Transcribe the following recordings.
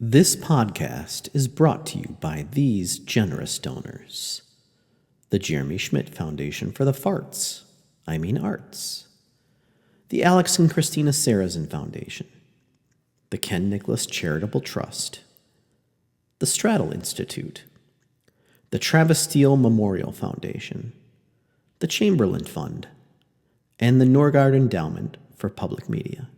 This podcast is brought to you by these generous donors: the Jeremy Schmidt Foundation for the Farts, Arts, the Alex and Christina Sarrazin Foundation, the Ken Nicholas Charitable Trust, the Straddle Institute, the Travis Steele Memorial Foundation, the Chamberlain Fund, and the Norgard Endowment for Public Media.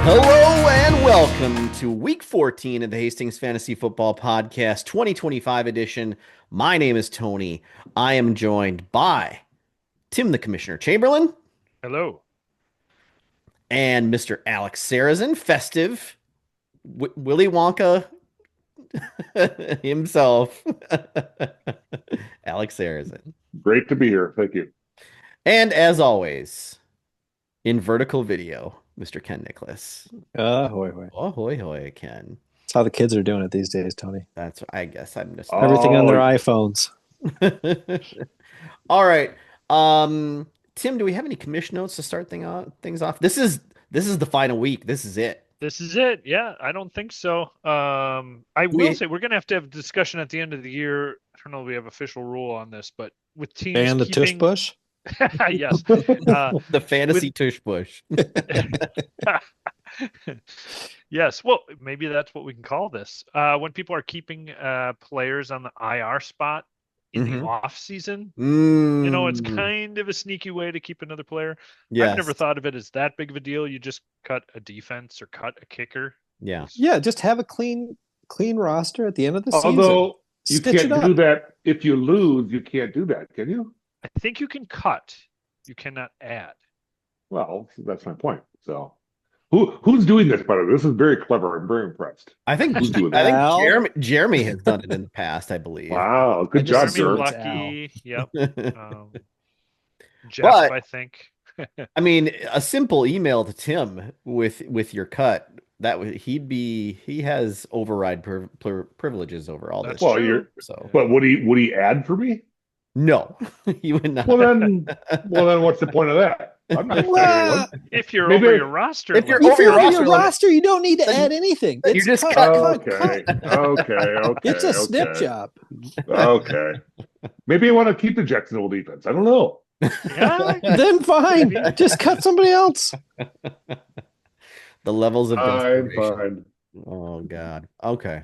Hello and welcome to Week 14 of the Hastings Fantasy Football Podcast 2025 edition. My name is Tony. I am joined by Tim the Commissioner Chamberlain. Hello. And Mr. Alex Sarrazin, festive, Willy Wonka himself. Alex Sarrazin. Great to be here. Thank you. And as always, in vertical video, Mr. Ken Nicholas. Hoy hoy. Oh, hoy hoy, Ken. That's how the kids are doing it these days, Tony. That's, I guess I'm just Everything on their iPhones. All right. Tim, do we have any commission notes to start things off? This is the final week. This is it. This is it. Yeah, I don't think so. I will say we're going to have a discussion at the end of the year. I don't know if we have official rule on this, but with teams And the tush push? Yes. The fantasy tush push. Yes. Well, maybe that's what we can call this. When people are keeping players on the IR spot in the off season, you know, it's kind of a sneaky way to keep another player. Yes. I've never thought of it as that big of a deal. You just cut a defense or cut a kicker. Yeah. Yeah, just have a clean roster at the end of the season. Although you Stitch can't it up. do that if you lose, you can't do that, can you? I think you can cut. You cannot add. Well, that's my point. So, who's doing this? By the way, this is very clever. I'm very impressed. I think Who's doing I think Al? Jeremy has done it in the past, I believe. Wow, good job, Jeremy sir. Lucky. Yep. Jeff, But- I think. I mean, a simple email to Tim with your cut, that would he has override privileges over all That's this. Well, true. So But would he add for me? no, he would not. Well then, what's the point of that? I'm not Well, If you're Maybe- over your roster, if you're limit. over If your you're on roster your limit, roster, you don't need to then add anything. you It's just cut, cut. cut. Okay. It's a snip job. Okay. Maybe I want to keep the Jacksonville defense. I don't know. Yeah, Then fine. Just cut somebody else. the levels of I'm desperation. fine. Oh God. Okay.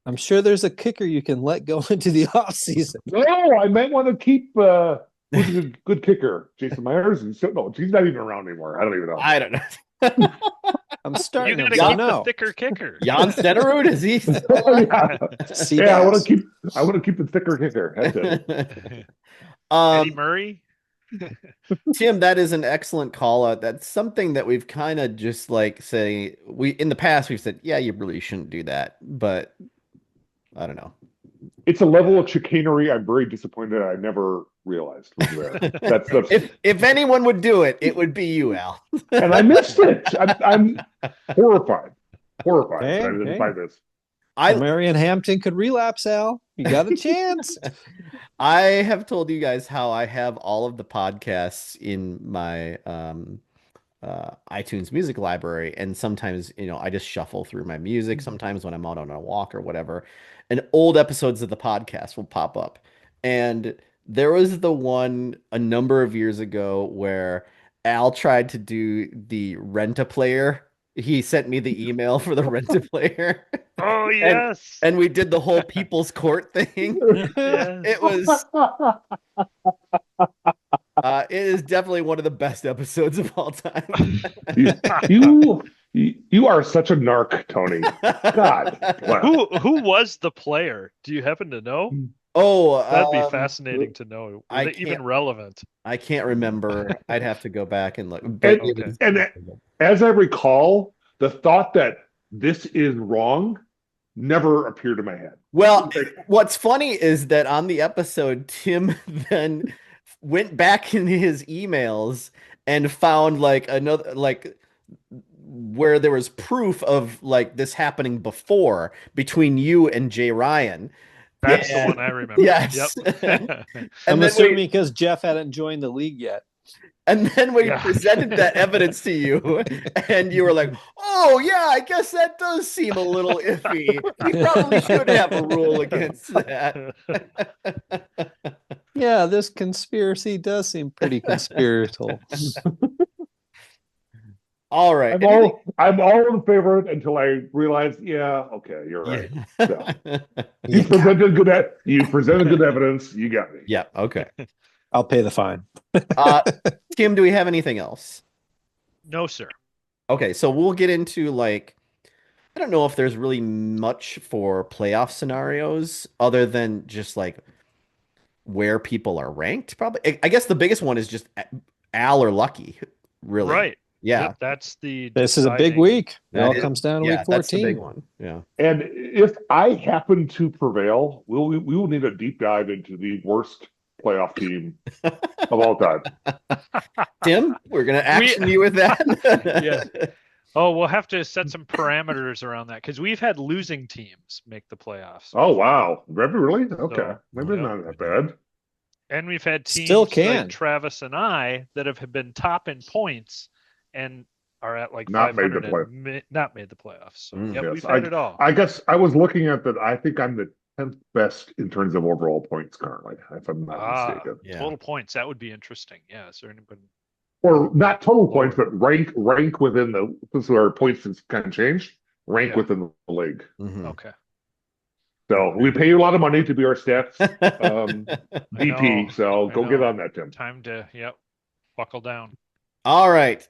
I'm sure there's a kicker you can let go into the off season. No, I might want to keep who's a good kicker? Jason Myers? No, he's not even around anymore. I don't even know. I don't know. I'm you starting got to to keep know. the thicker kicker. Jan Stenerud, is he? See, Yeah, I want guys. to keep the thicker kicker. That's it. Eddie Murray. Tim, that is an excellent call out. That's something that we've kind of just like say in the past we've said, yeah, you really shouldn't do that, but I don't know. It's a level of chicanery I'm very disappointed I never realized was there. That's If anyone would do it, it would be you, Al. and I missed it. I'm horrified. Okay, I didn't okay. find this. Marion Hampton could relapse, Al. You got a chance. I have told you guys how I have all of the podcasts in my iTunes music library, and sometimes I just shuffle through my music. Sometimes when I'm out on a walk or whatever, and old episodes of the podcast will pop up. And there was the one a number of years ago where Al tried to do the Rent-A-Player. He sent me the email for the Rent-A-Player. Oh yes. And we did the whole People's Court thing. Yes. It was it is definitely one of the best episodes of all time. You are such a narc, Tony. God. Wow. Who was the player? Do you happen to know? Oh, That'd be fascinating to know. I Was it even can't- relevant? I can't remember. I'd have to go back and look. And, But it was- and as I recall, the thought that this is wrong never appeared in my head. Well, what's funny is that on the episode, Tim then went back in his emails and found like another like where there was proof of like this happening before between you and Jay Ryan. That's the And- one I remember. Yes. Yep. I'm then assuming we, because Jeff hadn't joined the league yet. and then we Yeah. presented that evidence to you, and you were like, "Oh yeah, I guess that does seem a little iffy. We probably should have a rule against that." Yeah, this conspiracy does seem pretty conspiratorial. All right. I'm all in favor of it until I realize, yeah, okay, you're right. So, you presented good evidence. You got me. Yeah. Okay. I'll pay the fine. Tim, do we have anything else? No, sir. Okay, so we'll get into like I don't know if there's really much for playoff scenarios other than just like where people are ranked. Probably, I guess the biggest one is just Al or Lucky. Really, Right. Yeah. That's the. This is a big deciding- week. It That all is- comes down to Yeah, week that's the 14. big one. Yeah. And if I happen to prevail, we will need a deep dive into the worst playoff team of all time. Tim, we're gonna action you with that. Yeah. Oh, we'll have to set some parameters around that because we've had losing teams make the playoffs. Oh wow, really? Okay, So, maybe yeah. not that bad. And we've had teams Still can. like Travis and I that have been top in points and are at like Not made 500 the play- and not made the playoffs. So Mm. yeah, Yes, we've had it all. I guess I was looking at that. I think I'm the 10th best in terms of overall points currently, if I'm not mistaken. Yeah. Total points. That would be interesting. Yeah. Is there anybody? Or not total points, but rank within the. Since our points has kind of changed, rank Yeah. within the league. Mhm. Okay. So we pay you a lot of money to be our stats I DP. know, So I go know. get on that, Tim. Time to buckle down. All right.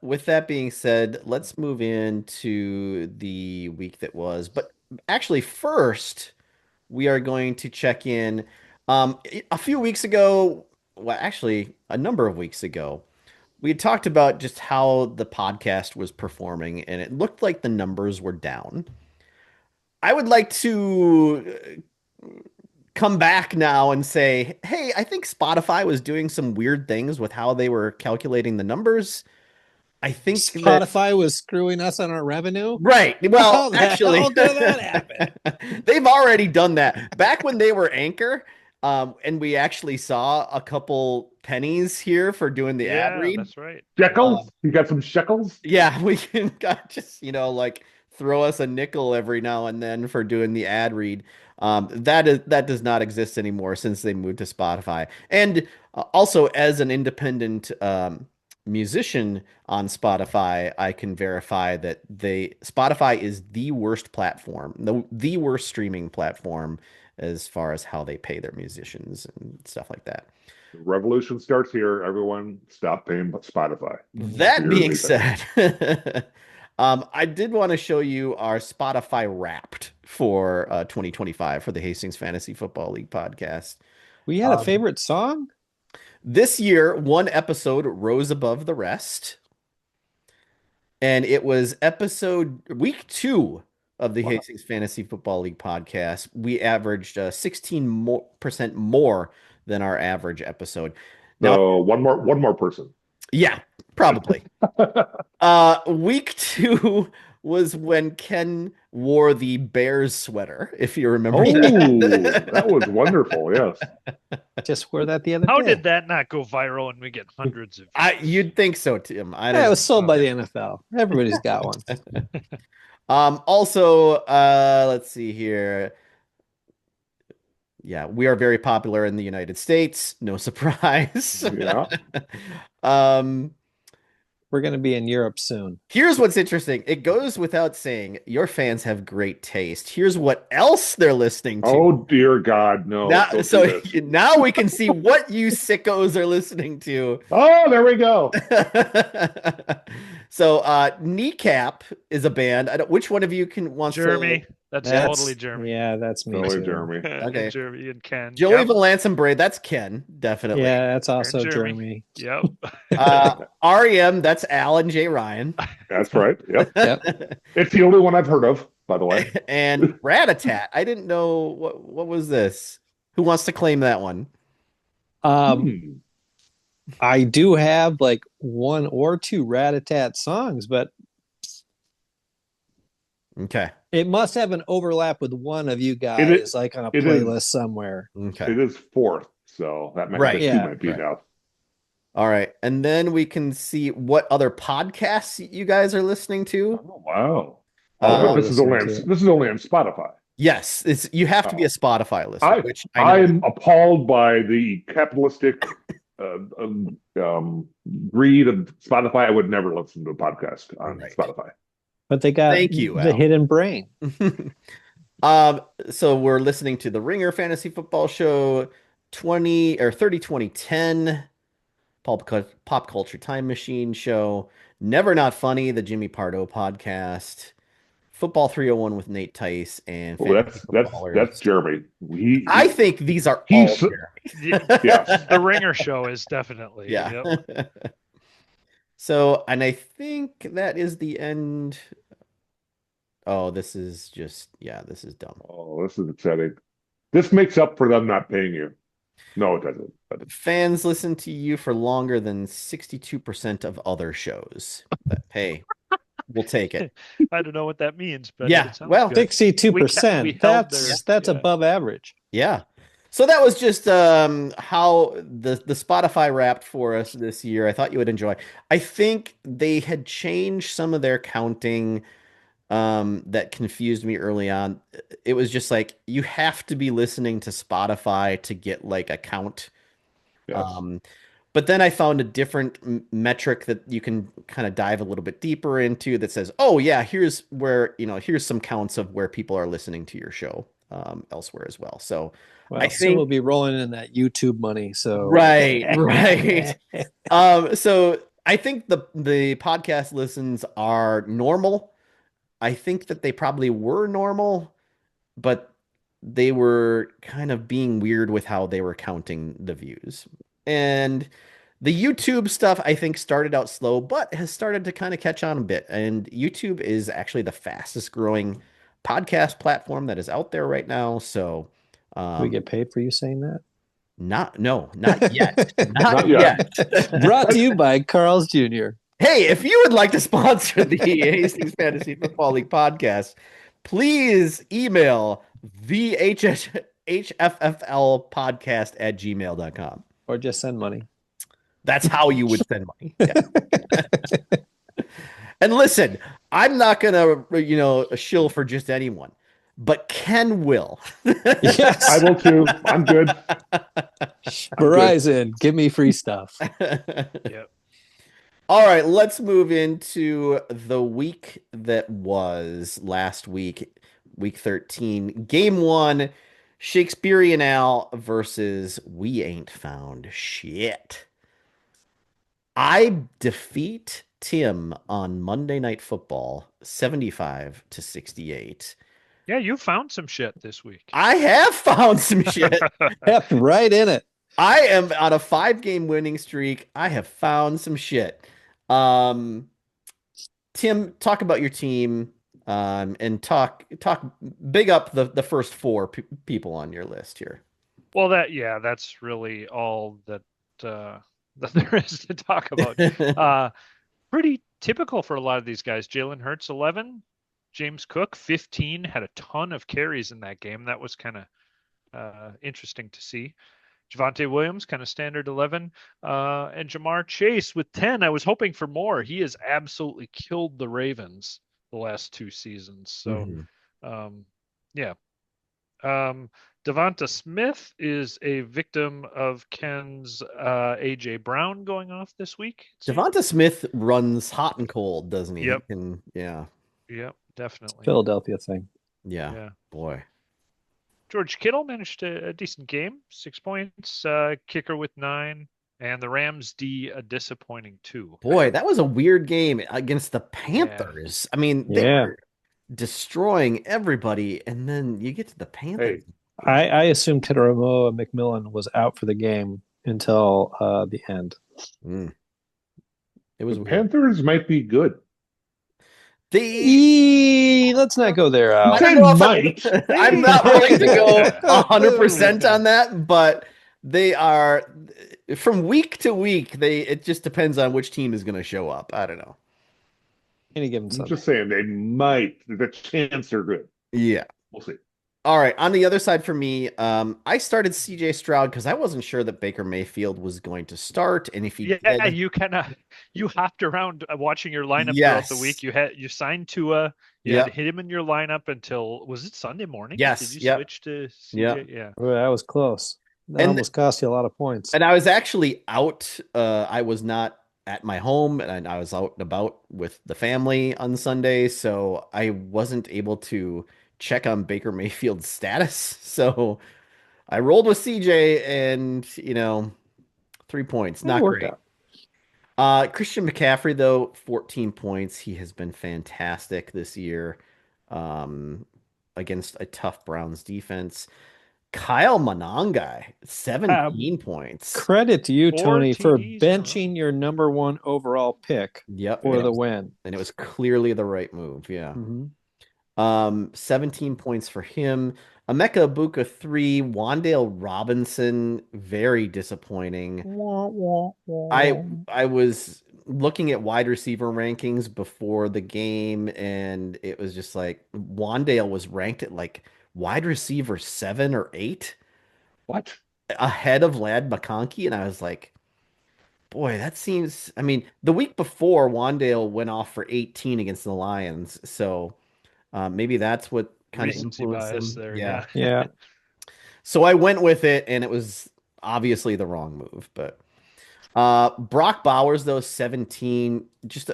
With that being said, let's move into the week that was. But actually, first, we are going to check in. A few weeks ago, well, actually, a number of weeks ago, we had talked about just how the podcast was performing, and it looked like the numbers were down. I would like to come back now and say, hey, I think Spotify was doing some weird things with how they were calculating the numbers. I think that Spotify was screwing us on our revenue. right. Well, How the actually, hell did that happen? they've already done that. Back when they were Anchor, and we actually saw a couple pennies here for doing the ad read. That's right. Shekels? You got some shekels? Yeah, we can just, like throw us a nickel every now and then for doing the ad read. That does not exist anymore since they moved to Spotify. And also, as an independent musician on Spotify, I can verify that Spotify is the worst platform, the worst streaming platform as far as how they pay their musicians and stuff like that. Revolution starts here. Everyone stop paying Spotify. That Here being we go. said, I did want to show you our Spotify Wrapped for 2025 for the Hastings Fantasy Football League podcast. We had a favorite song? This year, one episode rose above the rest, and it was week 2 of the Hastings Fantasy Football League podcast. We averaged 16% more than our average episode. Now, So one more person. yeah, probably. Week 2 was when Ken wore the Bears sweater, if you remember Oh, that. that was wonderful. Yes. Just wore that the other How day. did that not go viral and we get hundreds of You'd think so, Tim. I Yeah, don't it was sold by the NFL. Everybody's got one. Also, let's see here. Yeah, we are very popular in the United States. No surprise. Yeah. We're going to be in Europe soon. Here's what's interesting. It goes without saying, your fans have great taste. Here's what else they're listening to. Oh dear God, no. Now, don't so do this. now we can see what you sickos are listening to. Oh, there we go. So, Kneecap is a band. Which one of you wants Jeremy. That's That's totally Jeremy. Yeah, that's me Totally too. Jeremy. Okay. And Jeremy and Ken. Joey Yep. Valance Bray, that's Ken, definitely. Yeah, that's also Jeremy. Jeremy. Yep. REM, that's Al and J. Ryan. That's right. Yep. Yep. It's the only one I've heard of, by the way. And Ratatat. I didn't know what was this. Who wants to claim that one? Hmm. I do have like one or two Rat-a-tat songs, but Okay. it must have an overlap with one of you It guys, is- like on a it playlist is- somewhere. Okay. It is fourth, so that might Right. the two Yeah. might be Right. now. All right. And then we can see what other podcasts you guys are listening to. Oh wow! Uh, But this is only on, listening to it. this is only on Spotify. Yes, you have to be a Spotify listener, which I know. I'm appalled by the capitalistic greed of Spotify. I would never listen to a podcast on Right. Spotify. But they got Thank you, the Al. hidden brain. So we're listening to the Ringer Fantasy Football Show 2010, Pop Culture Time Machine Show, Never Not Funny, the Jimmy Pardo podcast, Football 301 with Nate Tice, and Oh, Fantasy that's Footballers. Jeremy. I think these are all he's- Jeremy. Yes. The Ringer Show is definitely. Yeah. Yep. So, and I think that is the end. Oh, this is just, this is dumb. Oh, this is upsetting. This makes up for them not paying you. No, it doesn't. But Fans listen to you for longer than 62% of other shows. But, hey, we'll take it. I don't know what that means, but Yeah, it sounds well, good. 62%. We held That's their- that's yeah. above average. Yeah. So that was just how the Spotify wrapped for us this year. I thought you would enjoy. I think they had changed some of their counting that confused me early on. It was just like you have to be listening to Spotify to get like a count. yes. But then I found a different metric that you can kind of dive a little bit deeper into that says, oh yeah, here's where, here's some counts of where people are listening to your show elsewhere as well. So Well, I soon think- we'll be rolling in that YouTube money. So right. So I think the podcast listens are normal. I think that they probably were normal, but they were kind of being weird with how they were counting the views. And the YouTube stuff, I think, started out slow, but has started to kind of catch on a bit. And YouTube is actually the fastest growing podcast platform that is out there right now. So we get paid for you saying that? not yet. Not yet. Brought to you by Carl's Jr. Hey, if you would like to sponsor the Hastings Fantasy Football League podcast, please email the hfflpodcast@gmail.com. Or just send money. That's how you would send money. Yeah. And listen, I'm not gonna, shill for just anyone, but Ken will. Yes. I will too. I'm good. Verizon, give me free stuff. Yep. All right, let's move into the week that was last week, week 13. Game 1, Shakespearean Al versus We Ain't Found Shit. I defeat Tim on Monday Night Football 75-68. Yeah, you found some shit this week. I have found some shit. Yep, right in it. I am on a 5-game winning streak. I have found some shit. Tim, talk about your team, and talk big up the first 4 people on your list here. Well, that's really all that that there is to talk about. Pretty typical for a lot of these guys. Jalen Hurts 11, James Cook 15, had a ton of carries in that game. That was kind of interesting to see. Javonte Williams, kind of standard 11, and Jamar Chase with 10. I was hoping for more. He has absolutely killed the Ravens the last 2 seasons. So, yeah. Devonta Smith is a victim of Ken's A.J. Brown going off this week. Devonta Smith runs hot and cold, doesn't he? Yep. Yeah, Definitely. Philadelphia thing. yeah. Boy. George Kittle managed a decent game, 6 points, kicker with 9, and the Rams D a disappointing 2. Boy, that was a weird game against the Panthers. I mean, destroying everybody, and then you get to the Panthers. Hey, I assumed Tedoromoa McMillan was out for the game until the end. Mm. It the was weird. Panthers might be good. Let's not go there, Al. I don't know if might. I'm not willing to go 100% on that, but they are from week to week. It just depends on which team is going to show up. I don't know. Any given I'm Sunday. just saying they might. The chance they're good. Yeah. We'll see. All right. On the other side for me, I started CJ Stroud because I wasn't sure that Baker Mayfield was going to start, and if he Yeah, did, you hopped around watching your lineup throughout the week. yes. You signed Tua. You Yep. had hit him in your lineup until was it Sunday morning? Yes, Did you yep. switch to CJ? Yep. Yeah. Oh, that was close. That And- almost cost you a lot of points. And I was actually out. I was not at my home, and I was out and about with the family on Sunday, so I wasn't able to check on Baker Mayfield's status. So I rolled with CJ, and 3 points, It not worked great. out. Christian McCaffrey, though, 14 points. He has been fantastic this year against a tough Browns defense. Kyle Monangai, 17 points. Credit to you, 4 Tony, for TDs in a row. benching your number one overall pick Yep. for and the it was- win. And it was clearly the right move. Yeah. Mhm. 17 points for him. Emeka Ibuka 3, Wandale Robinson, very disappointing. I was looking at wide receiver rankings before the game, and it was just like Wandale was ranked at like wide receiver 7 or 8 What? ahead of Lad McConkey, and I was like, boy, that seems. I mean, the week before Wandale went off for 18 against the Lions, so maybe that's what kind of Recency influenced bias him. there. Yeah. Yeah. So I went with it, and it was obviously the wrong move. But Brock Bowers, though, 17, just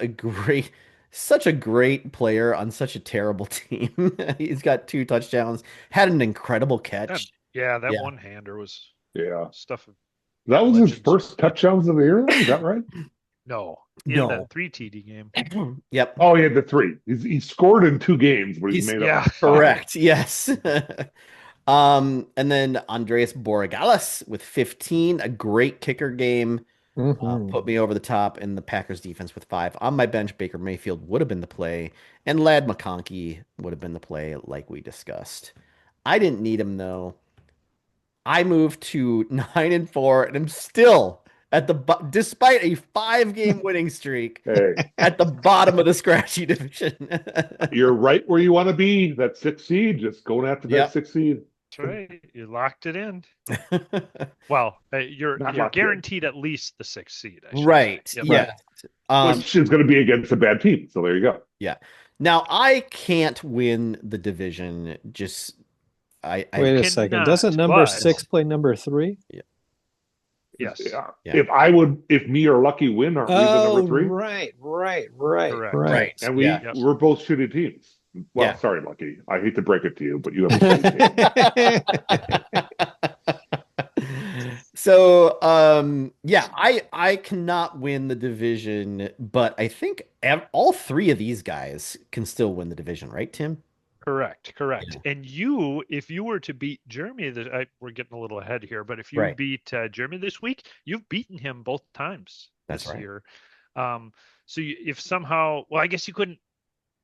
such a great player on such a terrible team. He's got 2 touchdowns, had an incredible catch. That Yeah. one-hander was Yeah. stuff. That was his Legends. first touchdowns of the year, though? Is that right? No, in No. that 3 TD game. Yep. Oh, he had the 3. He scored in 2 games, but he's made yeah. up. Correct. Yes. And then Andreas Borregales with 15, a great kicker game. Mhm. Put me over the top, and the Packers defense with 5. On my bench, Baker Mayfield would have been the play, and Lad McConkey would have been the play, like we discussed. I didn't need him, though. I moved to 9-4, and I'm still despite a 5-game winning streak, Hey, at the bottom of the scratchy division. you're right where you want to be. That 6th seed, just going after Yep. that 6th seed. That's right. You locked it in. Well, you're Not locked in. guaranteed at least the 6th seed. I should Right. say. Yep. Yeah. Which is going to be against a bad team. So there you go. Yeah. Now I can't win the division. Just Wait a second. cannot, Doesn't number but- 6 play number 3? Yes. Yeah. Yeah. If me or Lucky win, aren't we the number 3? right. Correct. Right. And Yeah. Yep. we're both shitty teams. Well, Yeah. sorry, Lucky. I hate to break it to you, but you have a shitty team. So yeah, I cannot win the division, but I think all 3 of these guys can still win the division, right, Tim? Correct. And if you were to beat Jeremy, we're getting a little ahead here, but if you Right. beat Jeremy this week, you've beaten him both times That's this right. year. So if somehow, well, I guess you couldn't.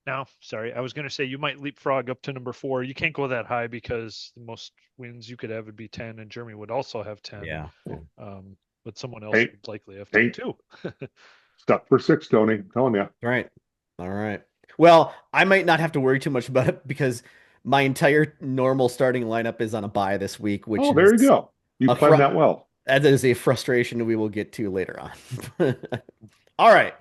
No, sorry, I was going to say you might leapfrog up to number 4. You can't go that high because the most wins you could have would be 10, and Jeremy would also have 10. Yeah. But someone else Hey, would likely have 10 hey. too. Stuck for 6, Tony. I'm telling you. Right. All right. Well, I might not have to worry too much about it because my entire normal starting lineup is on a bye this week, which There you go. You a planned fru- that well. that is a frustration we will get to later on. All right.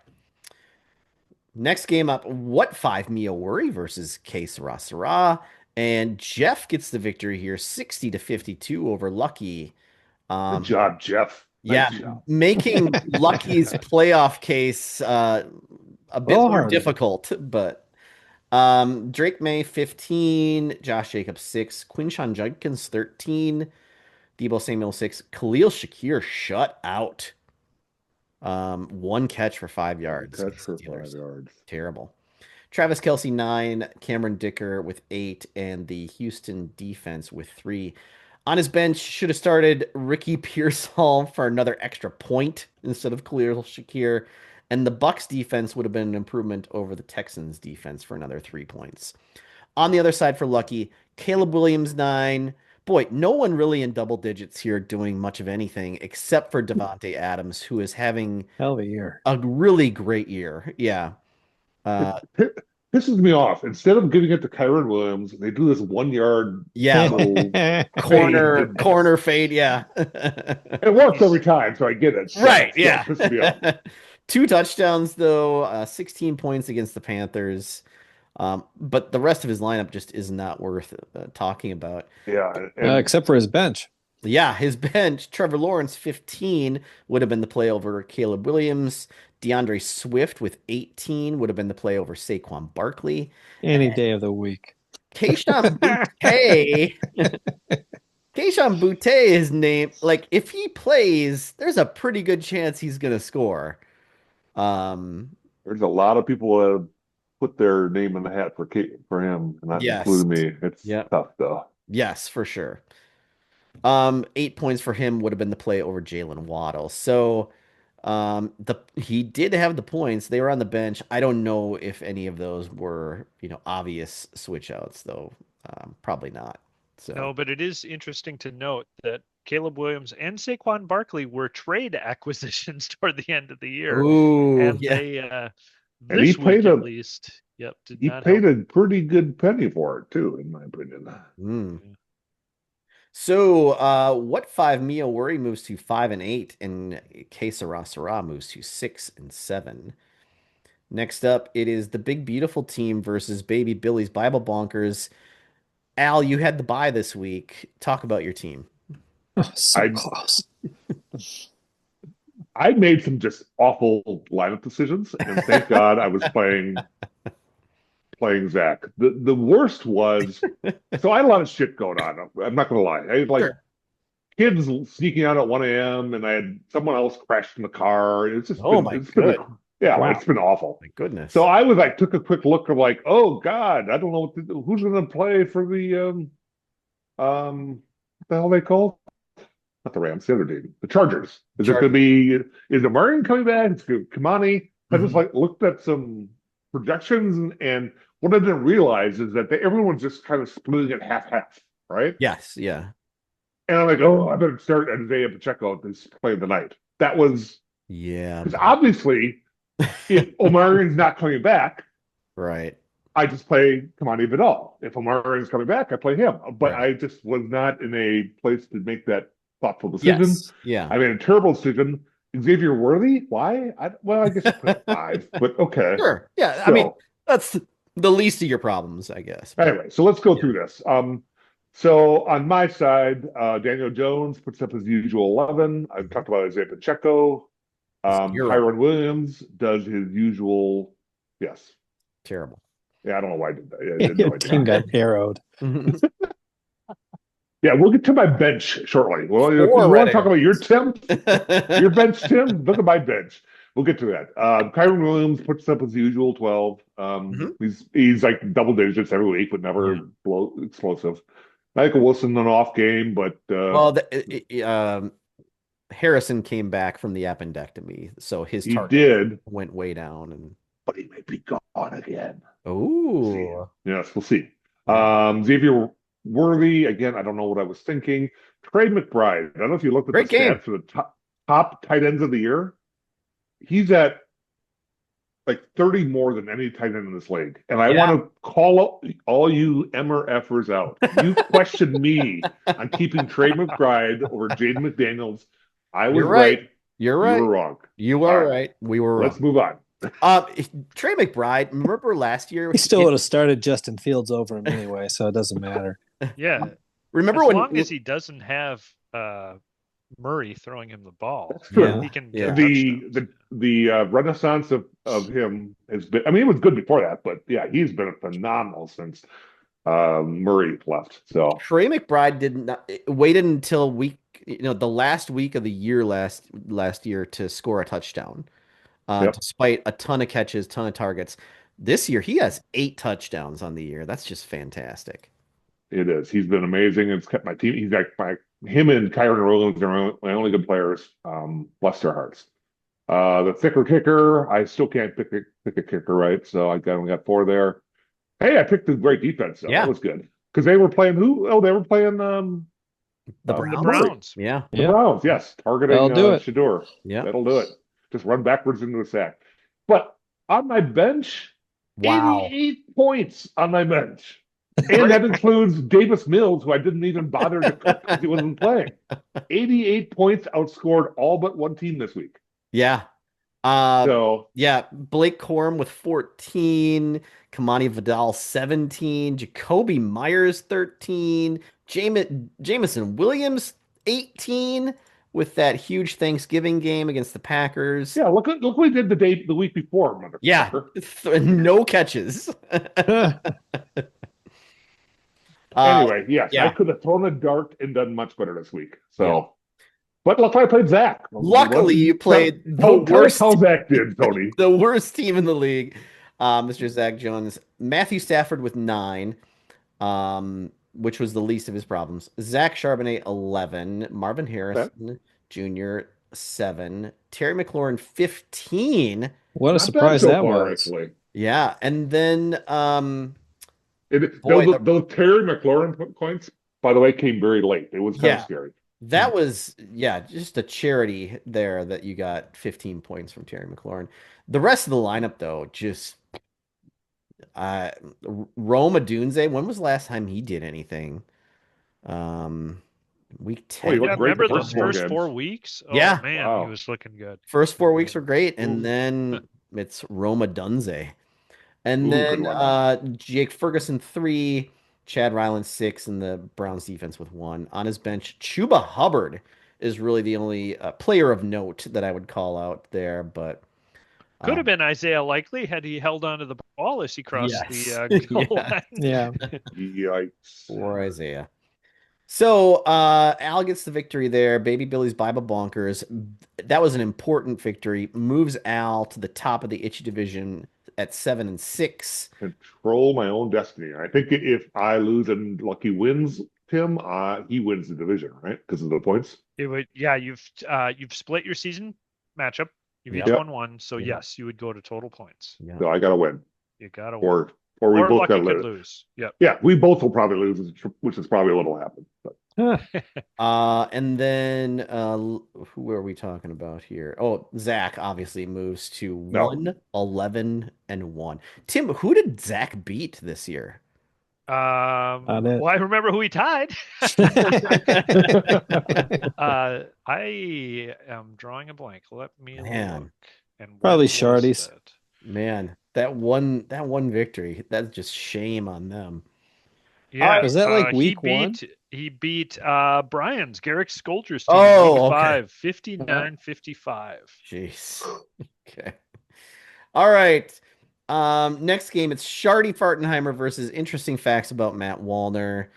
Next game up, What 5 Mia Worry versus K Sarah Sarah. And Jeff gets the victory here, 60-52 over Lucky. Good job, Jeff. Yeah, Nice job. making Lucky's playoff case a bit more Hard. difficult, but Drake May 15, Josh Jacobs 6, Quinshawn Judkins 13, Debo Samuel 6, Khalil Shakir shut out. 1 catch for 5 yards. Catch for Steelers. 5 yards. Terrible. Travis Kelce 9, Cameron Dicker with 8, and the Houston defense with 3. On his bench, should have started Ricky Pearsall for another extra point instead of Khalil Shakir. And the Bucks defense would have been an improvement over the Texans defense for another 3 points. On the other side for Lucky, Caleb Williams 9. Boy, no one really in double digits here doing much of anything except for Devontae Adams, who is having Hell of a year. a really great year. Yeah. Uh, It pisses me off. Instead of giving it to Kyron Williams, they do this 1 yard yeah, little fade. corner fade, yeah. It works every time, so I get it. Right, Still, yeah. it pisses me off. 2 touchdowns though, 16 points against the Panthers. But the rest of his lineup just is not worth talking about. Yeah, and Except for his bench. Yeah, his bench, Trevor Lawrence, 15, would have been the play over Caleb Williams. DeAndre Swift with 18 would have been the play over Saquon Barkley. Any day of the week. Keishawn Boutte. Keishawn Boutte is named. Like, if he plays, there's a pretty good chance he's going to score. there's a lot of people that have put their name in the hat for him, and not Yes. including me. It's Yep. tough though. Yes, for sure. 8 points for him would have been the play over Jalen Waddle. So he did have the points. They were on the bench. I don't know if any of those were, obvious switch outs though. Probably not. So No, but it is interesting to note that Caleb Williams and Saquon Barkley were trade acquisitions toward the end of the year. Ooh, And yeah. they And this he paid week at a- least, did He not paid help. a pretty good penny for it too, in my opinion. Mm. So what 5 Mio Worry moves to 5 and 8, and K Sarah moves to 6 and 7. Next up, it is the Big Beautiful Team versus Baby Billy's Bible Bonkers. Al, you had the bye this week. Talk about your team. So I- close. I made some just awful lineup decisions, and thank God I was playing Zach. The worst was, so I had a lot of shit going on. I'm not gonna lie. I had Sure. kids sneaking out at 1 a.m. and I had someone else crashed in the car. It's just Oh been, my it's been good. yeah, Wow. it's been awful. My goodness. So I was like, took a quick look of like, oh God, I don't know what to do. Who's gonna play for the what the hell they called? Not the Rams, the other team, the Chargers. Is it gonna be? Is it Marion coming back? It's Kamani. I just like looked at some projections, and what I didn't realize is that everyone's just kind of splitting it half, right? Yes, yeah. And I'm like, oh, I better start Isaiah Pacheco this play of the night. That was Yeah. because obviously, if Omarion's not coming back, Right. I just play Kamani Vidal. If Omarion's coming back, I play him. But Right. I just was not in a place to make that thoughtful decision. Yes. Yeah. I made a terrible decision. Xavier Worthy? Why? I guess I put it 5, but okay. Sure. Yeah. I So, mean, that's the least of your problems, I guess. But- anyway, so let's go through this. So on my side, Daniel Jones puts up his usual 11. I've talked about Isaiah Pacheco. Zero. Kyron Williams does his usual. Yes. Terrible. Yeah, I don't know why I did that. Yeah, I didn't know I Your did team that. got arrowed. Yeah, we'll get to my bench shortly. Well, if you Four want red to talk about your Tim, your Your bench, Tim, look at my bench. We'll get to that. Kyron Williams puts up his usual 12. He's like double digits every week, but never explosive. Michael Wilson, an off game, but Well, Harrison came back from the appendectomy, so his he target did, went way down. And but he may be gone again. oh, Yes, we'll see. Xavier Worthy, again, I don't know what I was thinking. Trey McBride, I don't know if you looked at Great the game. stats for the top tight ends of the year. He's at like 30 more than any tight end in this league. And I Yeah. want to call all you MRFers out. You questioned me on keeping Trey McBride over Jaden McDaniels. I was You're right. right. You're You right. were wrong. You are All right. right. We were Let's wrong. move on. Trey McBride, remember last year? He still would have started Justin Fields over him anyway, so it doesn't matter. Yeah. Remember As when long as he doesn't have Murray throwing him the ball, That's true. Yeah. he can Yeah. get The touchdowns. the renaissance of him has been. I mean, he was good before that, but yeah, he's been phenomenal since Murray left. So Trey McBride did not waited until the last week of the year last year to score a touchdown, Yep. despite a ton of catches, ton of targets. This year, he has 8 touchdowns on the year. That's just fantastic. It is. He's been amazing. It's kept my team. He's like him and Kyron Rowlands are my only good players. Bless their hearts. The thicker kicker, I still can't pick a kicker right, so I only got 4 there. Hey, I picked the great defense though. Yeah. That was good because they were playing who? Oh, they were playing The The Browns. Browns. Yeah. The Browns. Yes, targeting That'll do it. Shador. Yeah. That'll do it. Just run backwards into a sack. But on my bench, Wow. 88 points on my bench. And that includes Davis Mills, who I didn't even bother to cook because he wasn't playing. 88 points outscored all but one team this week. Yeah. So yeah, Blake Corum with 14, Kamani Vidal 17, Jacoby Myers 13, Jameson Williams 18 with that huge Thanksgiving game against the Packers. yeah, look what we did the week before, motherfucker. Yeah, no catches. Anyway, yes, yeah. I could have thrown a dart and done much better this week. So, but luckily I played Zach. Luckily, you played the worst. How Zach did, Tony. The worst team in the league. Mr. Zach Jones, Matthew Stafford with 9, which was the least of his problems. Zach Charbonnet 11, Marvin Harrison Jr. 7, Terry McLaurin 15. What a surprise that was! Actually. Yeah, and then those Terry McLaurin points, by the way, came very late. It was kind of scary. That was, just a charity there that you got 15 points from Terry McLaurin. The rest of the lineup, though, just Rome Odunze, when was the last time he did anything? Week 10. Yeah, remember those first 4 weeks? Oh, yeah. Man, wow. He was looking good. First 4 weeks were great, and then it's Rome Odunze. And then Jake Ferguson 3, Chad Ryland 6, and the Browns defense with 1. On his bench, Chuba Hubbard is really the only player of note that I would call out there, but could have been Isaiah Likely had he held onto the ball as he crossed the goal line. Yeah. Yikes. For Isaiah. So Al gets the victory there. Baby Billy's Bible Bonkers. That was an important victory. Moves Al to the top of the itchy division at 7-6. Control my own destiny. I think if I lose and Lucky wins, Tim, he wins the division, right? Because of the points. It would, you've split your season matchup. You've each won 1, so yes, you would go to total points. Yeah. So I gotta win. You gotta win. Or we both Lucky gotta could lose. Yep. Yeah, we both will probably lose, which is probably what'll happen. But. And then who are we talking about here? Oh, Zach obviously moves to 1-11-1. Tim, who did Zach beat this year? Well, I remember who he tied. I am drawing a blank. Let me look. And probably Shardy's. Man, that one victory. That's just shame on them. Yeah, was that like week 1? He beat Brian's Garrick Scoldrer's team. Oh, week 5, 59-55. Jeez. Okay. All right. Next game, it's Shardy Fartenheimer versus Interesting Facts About Matt Wallner.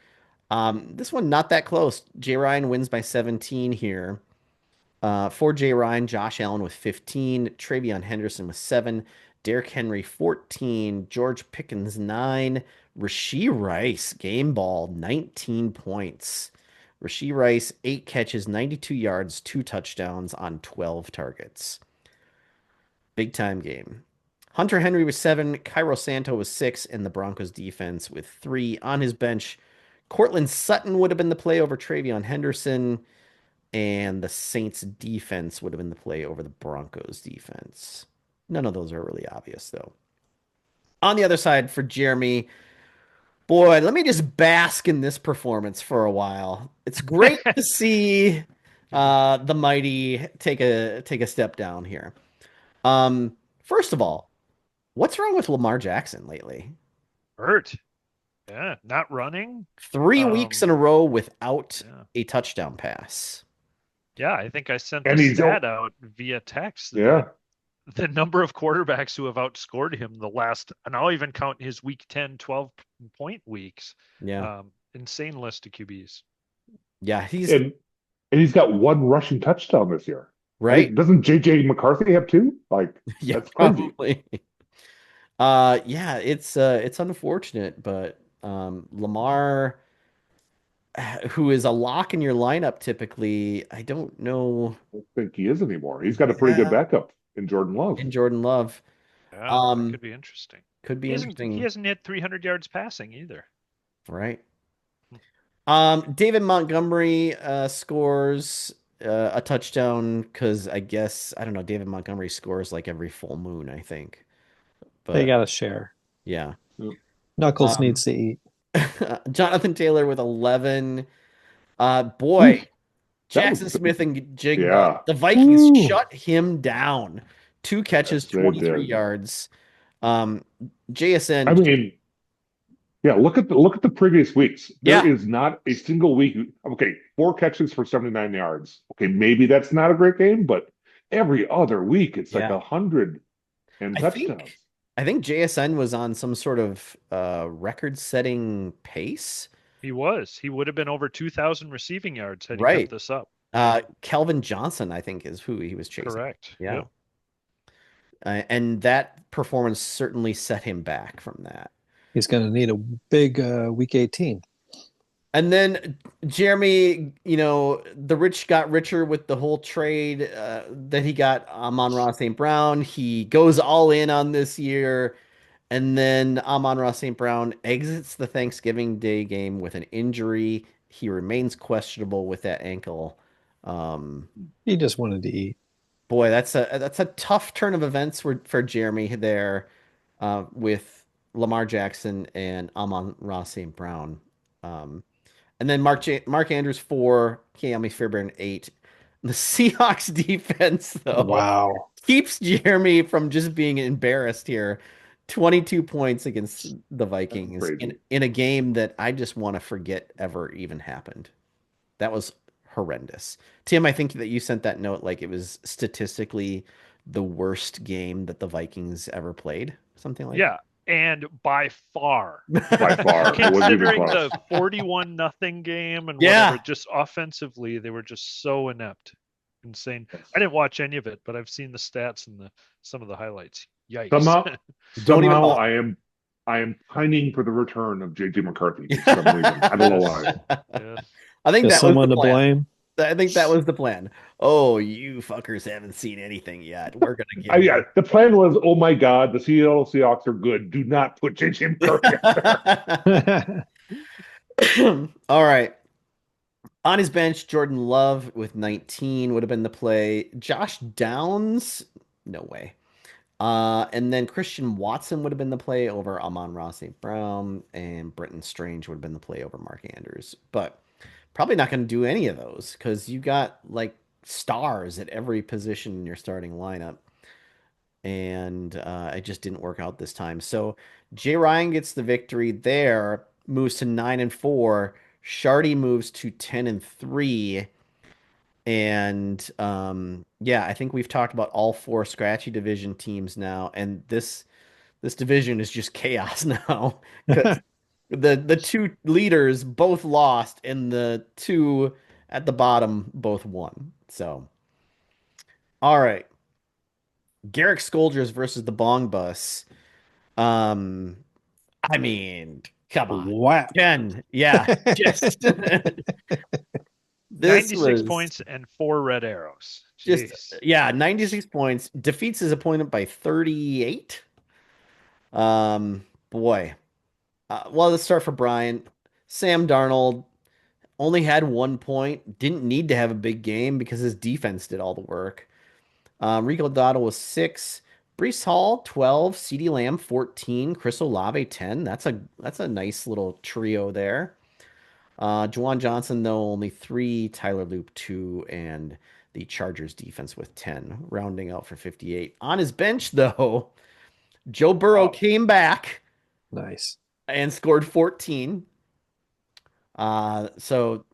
This one not that close. J. Ryan wins by 17 here. For J. Ryan, Josh Allen with 15, Travion Henderson with 7, Derrick Henry 14, George Pickens 9, Rashee Rice game ball 19 points. Rashee Rice 8 catches, 92 yards, 2 touchdowns on 12 targets. Big time game. Hunter Henry was 7, Cairo Santo was 6, and the Broncos defense with 3 on his bench. Cortland Sutton would have been the play over Travion Henderson, and the Saints defense would have been the play over the Broncos defense. None of those are really obvious, though. On the other side for Jeremy, boy, let me just bask in this performance for a while. It's great to see the mighty take a step down here. First of all, what's wrong with Lamar Jackson lately? Hurt. Yeah, not running. 3 weeks in a row without a touchdown pass. Yeah, I think I sent the stat out via text. Yeah. The number of quarterbacks who have outscored him the last, and I'll even count his week 10, 12-point weeks. Yeah. Insane list of QBs. Yeah, he's got 1 rushing touchdown this year. Right? Doesn't JJ McCarthy have 2? Like, yeah, that's crazy. probably. Yeah, it's unfortunate, but Lamar, who is a lock in your lineup typically, I don't know. I don't think he is anymore. He's got a pretty good Yeah, backup in Jordan Love. in Jordan Love. Yeah, that Um, could be interesting. could be He interesting, hasn't hit 300 yards passing either. right? David Montgomery scores a touchdown because I guess I don't know. David Montgomery scores like every full moon, I think. They But got to share. yeah. Yep. Knuckles Um, needs to eat. Jonathan Taylor with 11. Oof, Boy, that was Jackson Smith and Jigba. yeah. The Vikings Woo! shut him down. Two Yes, catches, they 23 did. yards. Um, I JSN, mean, yeah, look at the previous weeks. There yeah, is not a single week. Okay, 4 catches for 79 yards. Okay, maybe that's not a great game, but every other week it's like yeah. 100 and I touchdowns. think I think JSN was on some sort of record-setting pace. He was. He would have been over 2,000 receiving yards had he kept Right. this up. Kelvin Johnson, I think, is who he was chasing. Correct. Yeah. Yep. And that performance certainly set him back from that. He's going to need a big week 18. And then Jeremy, the rich got richer with the whole trade that he got Amon-Ra St. Brown. He goes all in on this year. And then Amon-Ra St. Brown exits the Thanksgiving Day game with an injury. He remains questionable with that ankle. Um, He just wanted to eat. Boy, that's a tough turn of events for Jeremy there with Lamar Jackson and Amon-Ra St. Brown. Um, and then Mark Andrews 4, Keami Fairbairn 8. The Seahawks defense, though, Wow. keeps Jeremy from just being embarrassed here. 22 points against the That's Vikings crazy. in a game that I just want to forget ever even happened. That was horrendous. Tim, I think that you sent that note like it was statistically the worst game that the Vikings ever played, something like Yeah. And by far, By that. far. It wasn't even considering close. the 41-0 game and Yeah. whatever, just offensively, they were just so inept. Insane. I didn't watch any of it, but I've seen the stats and some of the highlights. Yikes. Don't even Somehow bother. I am pining for the return of JJ McCarthy for some reason. I don't know why. Yeah. I think Is that was the someone to plan. blame? I think that was the plan. Oh, you fuckers haven't seen anything yet. We're gonna give Yeah, you. the plan was, oh my God, the Seattle Seahawks are good. Do not put JJ McCarthy out there. All right. On his bench, Jordan Love with 19 would have been the play. Josh Downs, no way. And then Christian Watson would have been the play over Amon-Ra St. Brown, and Brenton Strange would have been the play over Mark Andrews. But probably not going to do any of those because you got like stars at every position in your starting lineup. And it just didn't work out this time. So Jay Ryan gets the victory there, moves to 9-4. Shardy moves to 10-3. And yeah, I think we've talked about all four scratchy division teams now, and this division is just chaos now because the two leaders both lost, and the two at the bottom both won. So, all right, Garrick Scolders versus the Bong Bus. Um, I mean, come on, Wow. Jen, yeah, just this 96 was. points and 4 red arrows. Just Jeez. yeah, 96 points. Defeats his opponent by 38. Boy. Well, let's start for Brian. Sam Darnold only had 1 point. Didn't need to have a big game because his defense did all the work. Rico Dotto was 6. Brees Hall 12. CeeDee Lamb 14. Chris Olave 10. That's a nice little trio there. Juwan Johnson, though, only 3, Tyler Loop 2, and the Chargers defense with 10, rounding out for 58. On his bench, though, Joe Burrow Wow. came back Nice. and scored 14. So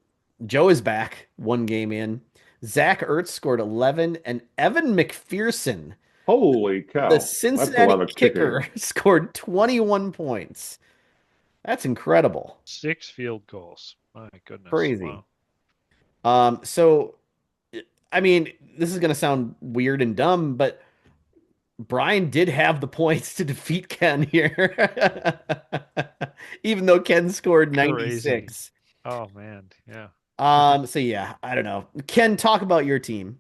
Joe is back 1 game in. Zach Ertz scored 11, and Evan McPherson, Holy the cow. That's a Cincinnati lot of kicking. kicker, scored 21 points. That's incredible. 6 field goals. My goodness. Crazy. Wow. So I mean, this is going to sound weird and dumb, but Brian did have the points to defeat Ken here, even though Ken scored Crazy. 96. Oh man, yeah. So yeah, I don't know. Ken, talk about your team.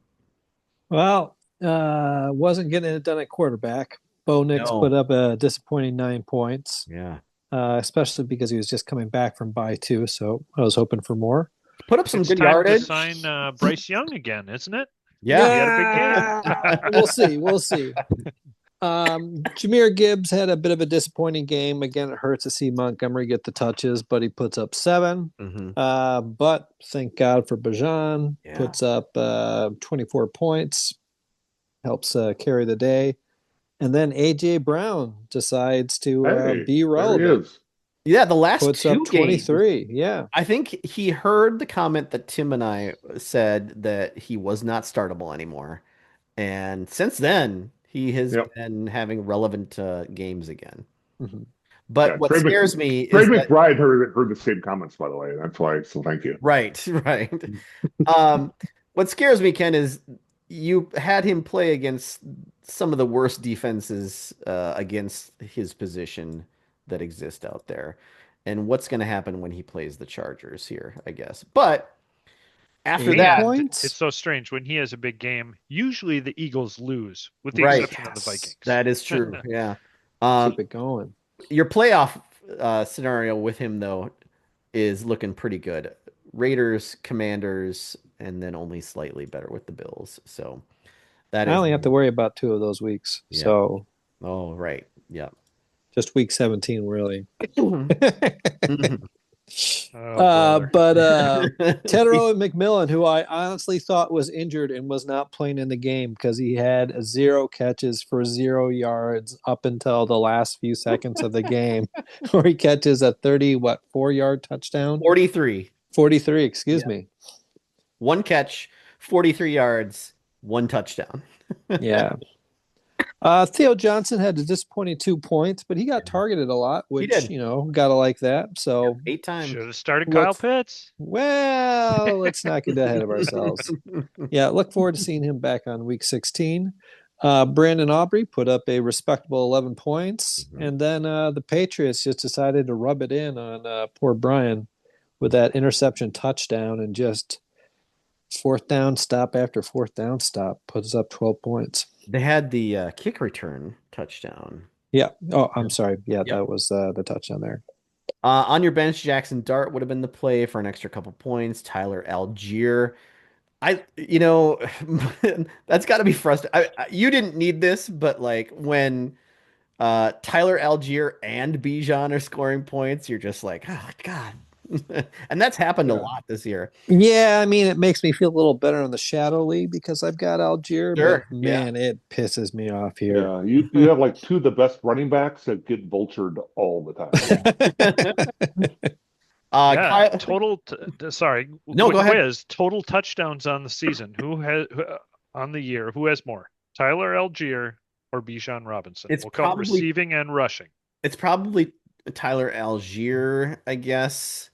Well, wasn't getting it done at quarterback. Bo Nix No. put up a disappointing 9 points, Yeah. especially because he was just coming back from bye too. So I was hoping for more. Put up some It's good time yardage. to sign Bryce Young again, isn't it? Yeah. He had a big game. We'll see. We'll see. Jahmyr Gibbs had a bit of a disappointing game. Again, it hurts to see Montgomery get the touches, but he puts up 7. But thank God for Bajan. Yeah. Puts up 24 points, helps carry the day. And then A.J. Brown decides to Hey, be there he relevant. is. Yeah, the last Puts 2 up 23. games. Yeah. I think he heard the comment that Tim and I said that he was not startable anymore. And since then, he has Yep. been having relevant games again. Mhm. But Yeah, what Trey scares me Trey is that McBride heard the same comments, by the way. That's why. So thank you. right, right. What scares me, Ken, is you had him play against some of the worst defenses against his position that exist out there. And what's going to happen when he plays the Chargers here, I guess. But after 8 that, points. It's so strange when he has a big game. Usually the Eagles lose, with the right. exception of the Vikings. That is true. Yeah. Keep it going. Your playoff scenario with him, though, is looking pretty good. Raiders, Commanders, and then only slightly better with the Bills. So that I is only have to worry about 2 of those weeks. Yeah. So Oh, right. Yeah. just week 17, really. Mhm. Oh, But Tedero and McMillan, who I honestly thought was injured and was not playing in the game because he had 0 catches for 0 yards up until the last few seconds of the game, where he catches a 4-yard touchdown. 43. 43, excuse Yeah. me. 1 catch, 43 yards, 1 touchdown. Yeah. Theo Johnson had a disappointing 2 points, but he got targeted a lot, which, did. gotta like that. So, 8 times. should have started Look- Kyle Pitts. well, let's not get ahead of ourselves. Yeah, look forward to seeing him back on week 16. Brandon Aubrey put up a respectable 11 points. Mhm. And then the Patriots just decided to rub it in on poor Brian with that interception touchdown and just 4th down stop after 4th down stop puts up 12 points. They had the kick return touchdown. Yeah. Oh, I'm sorry. Yeah, Yeah. that was the touchdown there. On your bench, Jackson Dart would have been the play for an extra couple points. Tyler Algier. That's got to be frustrating. You didn't need this, but like when Tyler Algier and Bijan are scoring points, you're just like, oh God. And that's happened a lot this year. Yeah, I mean, it makes me feel a little better on the Shadow League because I've got Algier, Sure, but man, it pisses me off here. Yeah, you have like 2 of the best running backs that get vultured all the time. Yeah, sorry. No, go ahead. Quiz, total touchdowns on the season. On the year? Who has more? Tyler Algier or Bijan Robinson? It's We'll call it probably- receiving and rushing. It's probably Tyler Algier, I guess.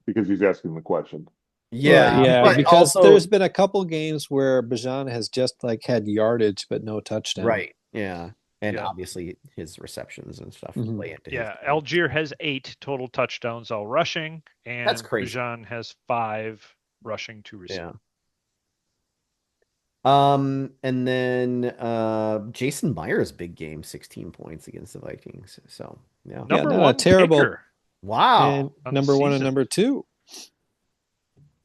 Because he's asking the question. Yeah, Right, yeah, but because also- there's been a couple games where Bijan has just like had yardage but no touchdown. right. Yeah. And Yeah. obviously his receptions and stuff Mhm. play into Yeah, his Algier has 8 total touchdowns, all rushing, and That's crazy. Bijan has 5 rushing to receive. Yeah. And then Jason Myers, big game, 16 points against the Vikings. So yeah. Yeah, Number no, one terrible. picker. Wow. And on the number 1 and season. number 2.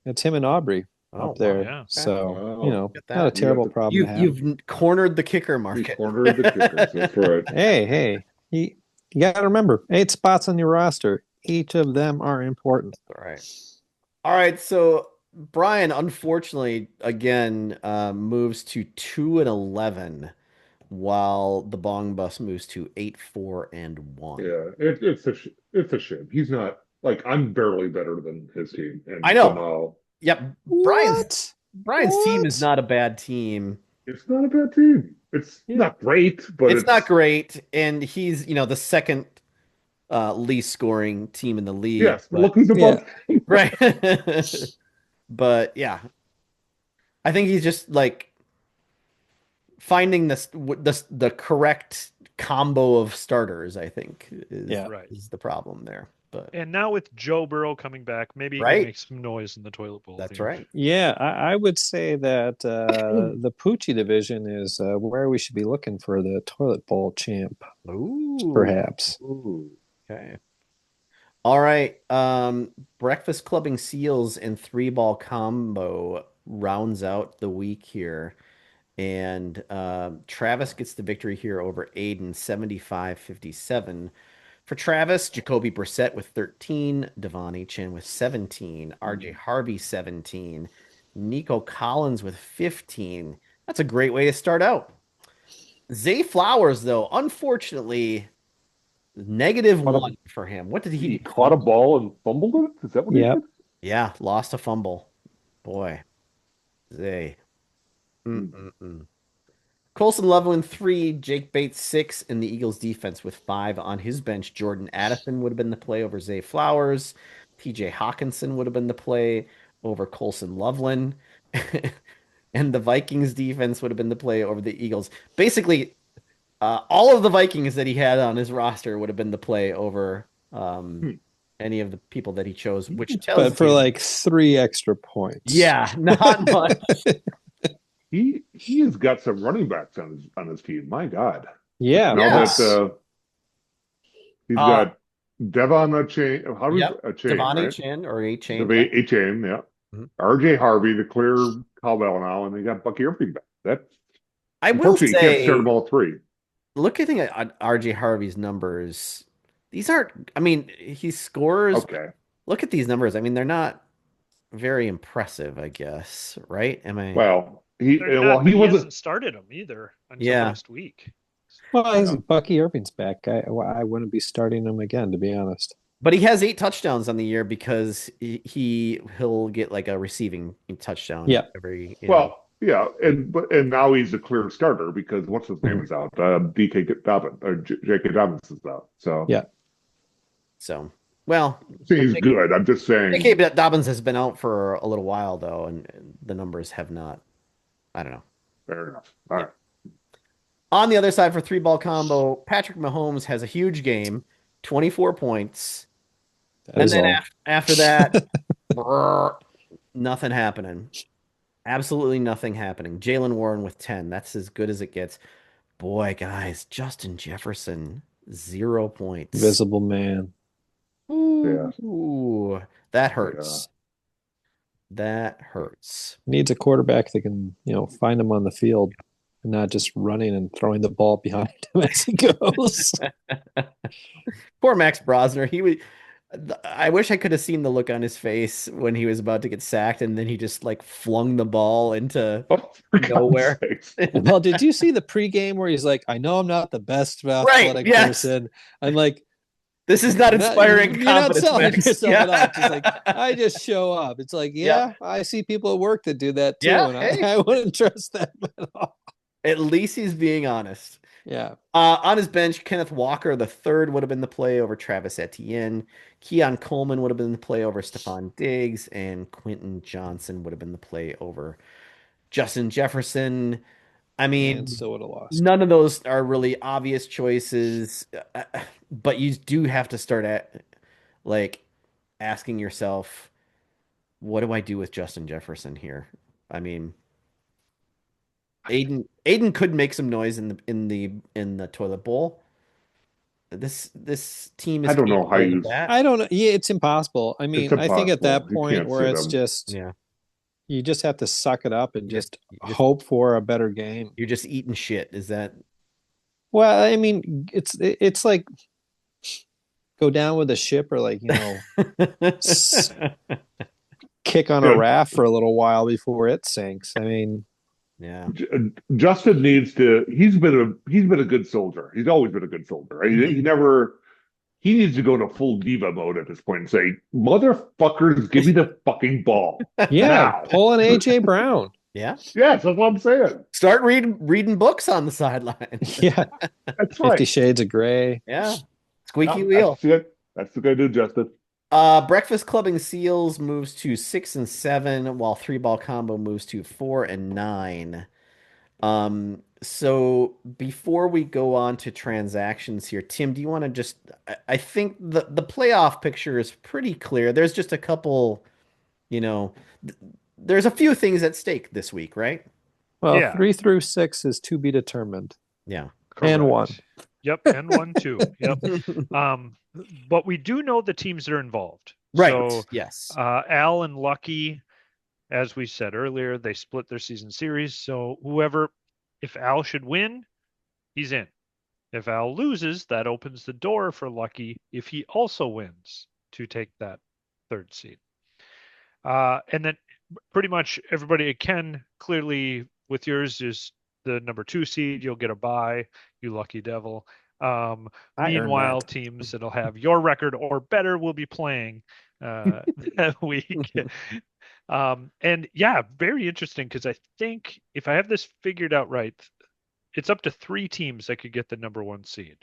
It's him and Aubrey Oh, up there. yeah. So, Wow. Look at not a that. terrible You have to- problem to have. You've cornered the kicker You market. cornered the kickers. That's right. Hey, you got to remember 8 spots on your roster. Each of them are important. All right. All right. So Brian, unfortunately, again, moves to 2-11, while the Bong Bus moves to 8-4-1. Yeah, it's a shame. He's not like I'm barely better than his team. And I know. somehow Yep. What? Brian's team is What? not a bad team. it's not a bad team. It's not great, but It's not great, and he's the second least scoring team in the league. Yes, but- look who's above. right. But yeah, I think he's just like finding the correct combo of starters, I think, Yeah. Right. is the problem there. But And now with Joe Burrow coming back, maybe he Right. can make some noise in the toilet bowl. that's theme. right. Yeah, I would say that the Poochie division is where we should be looking for the toilet bowl champ, Ooh. perhaps. Ooh. Okay. All right. Breakfast Clubbing Seals and 3-ball combo rounds out the week here. And Travis gets the victory here over Aiden, 75-57. For Travis, Jacoby Brissett with 13, Devon Chin with 17, RJ Harvey 17, Nico Collins with 15. That's a great way to start out. Zay Flowers, though, unfortunately, -1 for him. What did he He do? caught a ball and fumbled it? Is that what he Yep. did? Yeah, lost a fumble. Boy, Zay. Hmm. Colson Loveland 3, Jake Bates 6 in the Eagles defense with 5 on his bench. Jordan Addison would have been the play over Zay Flowers. TJ Hawkinson would have been the play over Colson Loveland. And the Vikings defense would have been the play over the Eagles. Basically, all of the Vikings that he had on his roster would have been the play over any of the people that he chose, which tells But for you, like 3 extra points. yeah, not much. He has got some running backs on his team. My God. Yeah. Now Yes. that he's got Devon a chain, how do Yep. a chain, Devon right? Chain or A Chain. A chain, yeah. Mhm. RJ Harvey, the clear cowbell now, and they got Bucky Irving back. That's I will unfortunately you can't start say, them all three. looking at RJ Harvey's numbers, these aren't, I mean, he scores. Okay. Look at these numbers. I mean, they're not very impressive, I guess, right? Am I? Well, he But he wasn't. hasn't started him either until Yeah. last week. Well, Bucky Irving's back. I wouldn't be starting him again, to be honest. But he has 8 touchdowns on the year because he'll get like a receiving touchdown Yeah. every. Well, yeah, and now he's a clear starter because what's his name is out. DK Dobbins or J.K. Dobbins is out. So Yeah. So, well, he's good. I'm just saying. J.K. Dobbins has been out for a little while though, and the numbers have not. I don't know. Fair enough. All right. On the other side for 3-ball combo, Patrick Mahomes has a huge game, 24 points. And then after that, nothing happening. Absolutely nothing happening. Jalen Warren with 10. That's as good as it gets. Boy, guys, Justin Jefferson, 0 points. Visible man. Ooh, that hurts. That hurts. Needs a quarterback that can, find him on the field and not just running and throwing the ball behind him as he goes. Poor Max Brosner. I wish I could have seen the look on his face when he was about to get sacked, and then he just like flung the ball into nowhere. Well, did you see the pregame where he's like, "I know I'm not the best athletic person." I'm like, this is not inspiring. You're not selling yourself yeah. enough. It's like, I just show up. It's like, I see people at work that do that too, and I wouldn't trust them at all. At least he's being honest. Yeah. On his bench, Kenneth Walker the third would have been the play over Travis Etienne. Keon Coleman would have been the play over Stephon Diggs, and Quentin Johnson would have been the play over Justin Jefferson. I mean, still would have lost. None of those are really obvious choices, but you do have to start asking yourself, what do I do with Justin Jefferson here? I mean, Aiden could make some noise in the toilet bowl. This team is. I don't know how you. I don't know. Yeah, it's impossible. I mean, I think at that point where it's just, you just have to suck it up and just hope for a better game. You're just eating shit. Is that? Well, I mean, it's like go down with a ship, or like kick on a raft for a little while before it sinks. I mean. Yeah, Justin needs to. He's been a good soldier. He's always been a good soldier. He needs to go to full diva mode at this point and say, "Motherfuckers, give me the fucking ball." Yeah, pull an AJ Brown. Yeah, yes, that's what I'm saying. Start reading books on the sideline. Yeah, that's right. 50 Shades of Grey. Yeah, squeaky wheel. That's the guy to do, Justin. Breakfast Clubbing Seals moves to 6 and 7, while 3-ball combo moves to 4 and 9. So before we go on to transactions here, Tim, do you want to just, I think the playoff picture is pretty clear. There's just a couple, you know, th- there's a few things at stake this week, right? Well, Yeah. 3 through 6 is to be determined. Yeah. And one. Correct. Yep, and 1 too. Yep. But we do know the teams that are involved. Right. So Yes. Al and Lucky, as we said earlier, they split their season series. So if Al should win, he's in. If Al loses, that opens the door for Lucky if he also wins to take that 3rd seed. And then pretty much everybody, Ken, clearly with yours is the number 2 seed. You'll get a bye, you lucky devil. Meanwhile, teams that'll have your record or better will be playing that week. And yeah, very interesting because I think if I have this figured out right, it's up to 3 teams that could get the number 1 seed.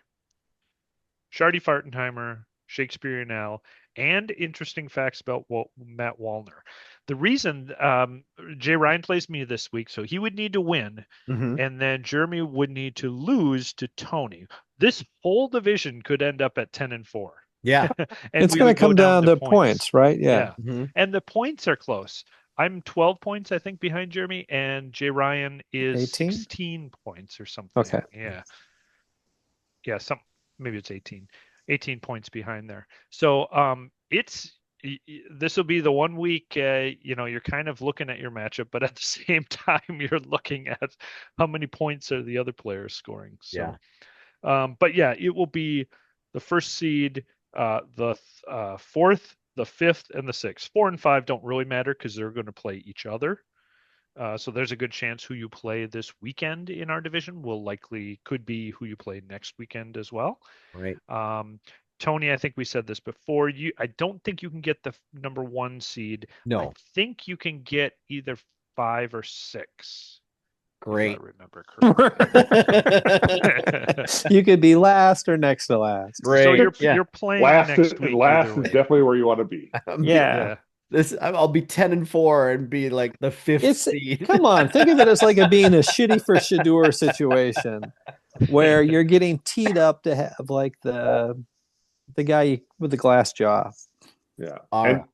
Shardy Fartenheimer, Shakespeare and Al, and interesting facts about Matt Wallner. The reason Jay Ryan plays me this week, so he would need to win, and then Jeremy would need to lose to Tony. This whole division could end up at 10-4. Yeah. And it's going to come down to points, right? Yeah. And the points are close. I'm 12 points, I think, behind Jeremy, and Jay Ryan is 16 points or something. Okay. Yeah. Yeah, maybe it's 18 points behind there. So this will be the 1 week you're kind of looking at your matchup, but at the same time you're looking at how many points are the other players scoring. So but yeah, it will be the 1st seed, the 4th, the 5th, and the 6th. 4 and 5 don't really matter because they're going to play each other. So there's a good chance who you play this weekend in our division could be who you play next weekend as well. Right. Tony, I think we said this before. I don't think you can get the number 1 seed. No. I think you can get either 5 or 6. Great. If I remember correctly. You could be last or next to last. Great. So you're playing next week. Last is definitely where you want to be. Yeah. I'll be 10-4 and be like the 5th seed. Come on, think of it as like being a shitty for Shadur situation where you're getting teed up to have like the guy with the glass jaw. Yeah. Right.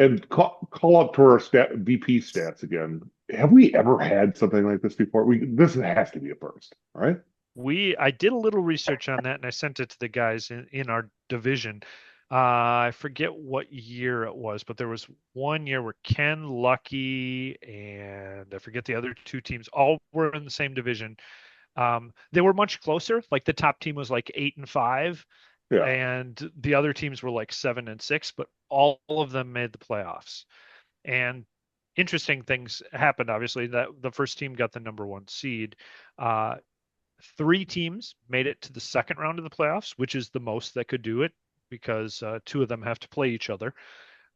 And call up to our VP stats again. Have we ever had something like this before? This has to be a first, all right? I did a little research on that and I sent it to the guys in our division. I forget what year it was, but there was 1 year where Ken, Lucky, and I forget the other 2 teams all were in the same division. They were much closer. Like the top team was like 8 and 5, and the other teams were like 7 and 6, but all of them made the playoffs. And interesting things happened. Obviously, that the first team got the number 1 seed. 3 teams made it to the second round of the playoffs, which is the most that could do it, because 2 of them have to play each other.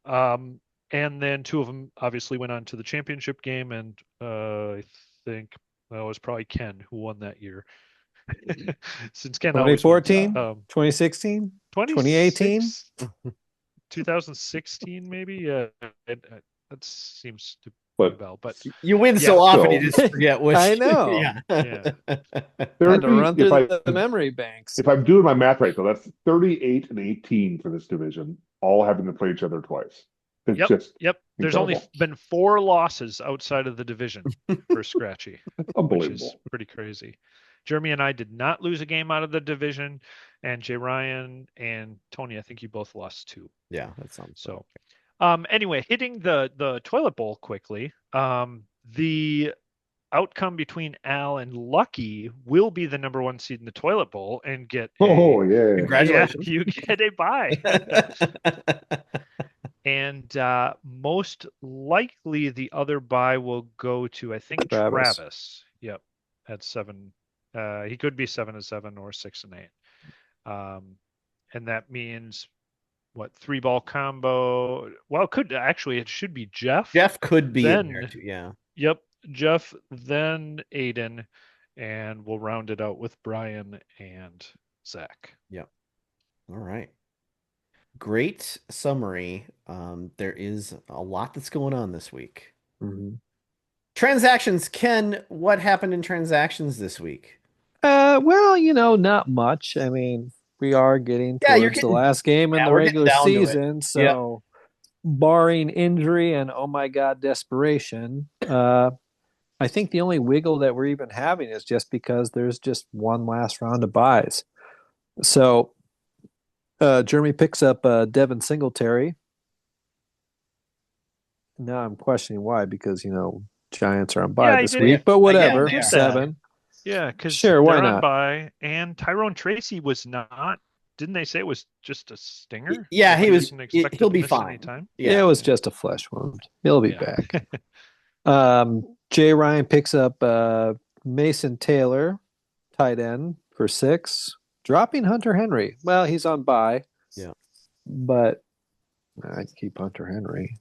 And then 2 of them obviously went on to the championship game, and I think that was probably Ken who won that year. Since Ken 2014, 2016, 2018, 2016 maybe. That seems to bell, but you win so often you just forget which. I know. Yeah. Had to run through the memory banks. If I'm doing my math right, though, that's 38 and 18 for this division, all having to play each other twice. It's just There's only been 4 losses outside of the division for Scratchy, which is pretty crazy. Jeremy and I did not lose a game out of the division, and Jay Ryan and Tony, I think you both lost 2. Yeah, that sounds so. Anyway, hitting the toilet bowl quickly. The outcome between Al and Lucky will be the number 1 seed in the toilet bowl and get congratulations. You get a bye. And most likely the other bye will go to, I think, Travis. Yep, at 7. He could be 7-7 or 6-8. And that means what, 3-ball combo? Well, it should be Jeff. Jeff could be in there too, yeah. Yep, Jeff, then Aiden, and we'll round it out with Brian and Zach. Yep. All right. Great summary. There is a lot that's going on this week. Transactions, Ken, what happened in transactions this week? Well, not much. I mean, we are getting Yeah, you're towards the getting last game in the we're getting regular down to it. season, so barring injury and oh my god desperation, I think the only wiggle that we're even having is just because there's just one last round of buys. So Jeremy picks up Devin Singletary. Now I'm questioning why, because Giants are on bye this week, but whatever. Yeah, 7. Yeah, because sure, why they're on not? bye, and Tyrone Tracy was not. Didn't they say it was just a stinger? Yeah, he was. Wasn't expected He'll to be miss fine. any time? Yeah, it was just a flesh wound. He'll be back. Jay Ryan picks up Mason Taylor, tight end, for 6, dropping Hunter Henry. Well, he's on bye. Yeah, but I'd keep Hunter Henry.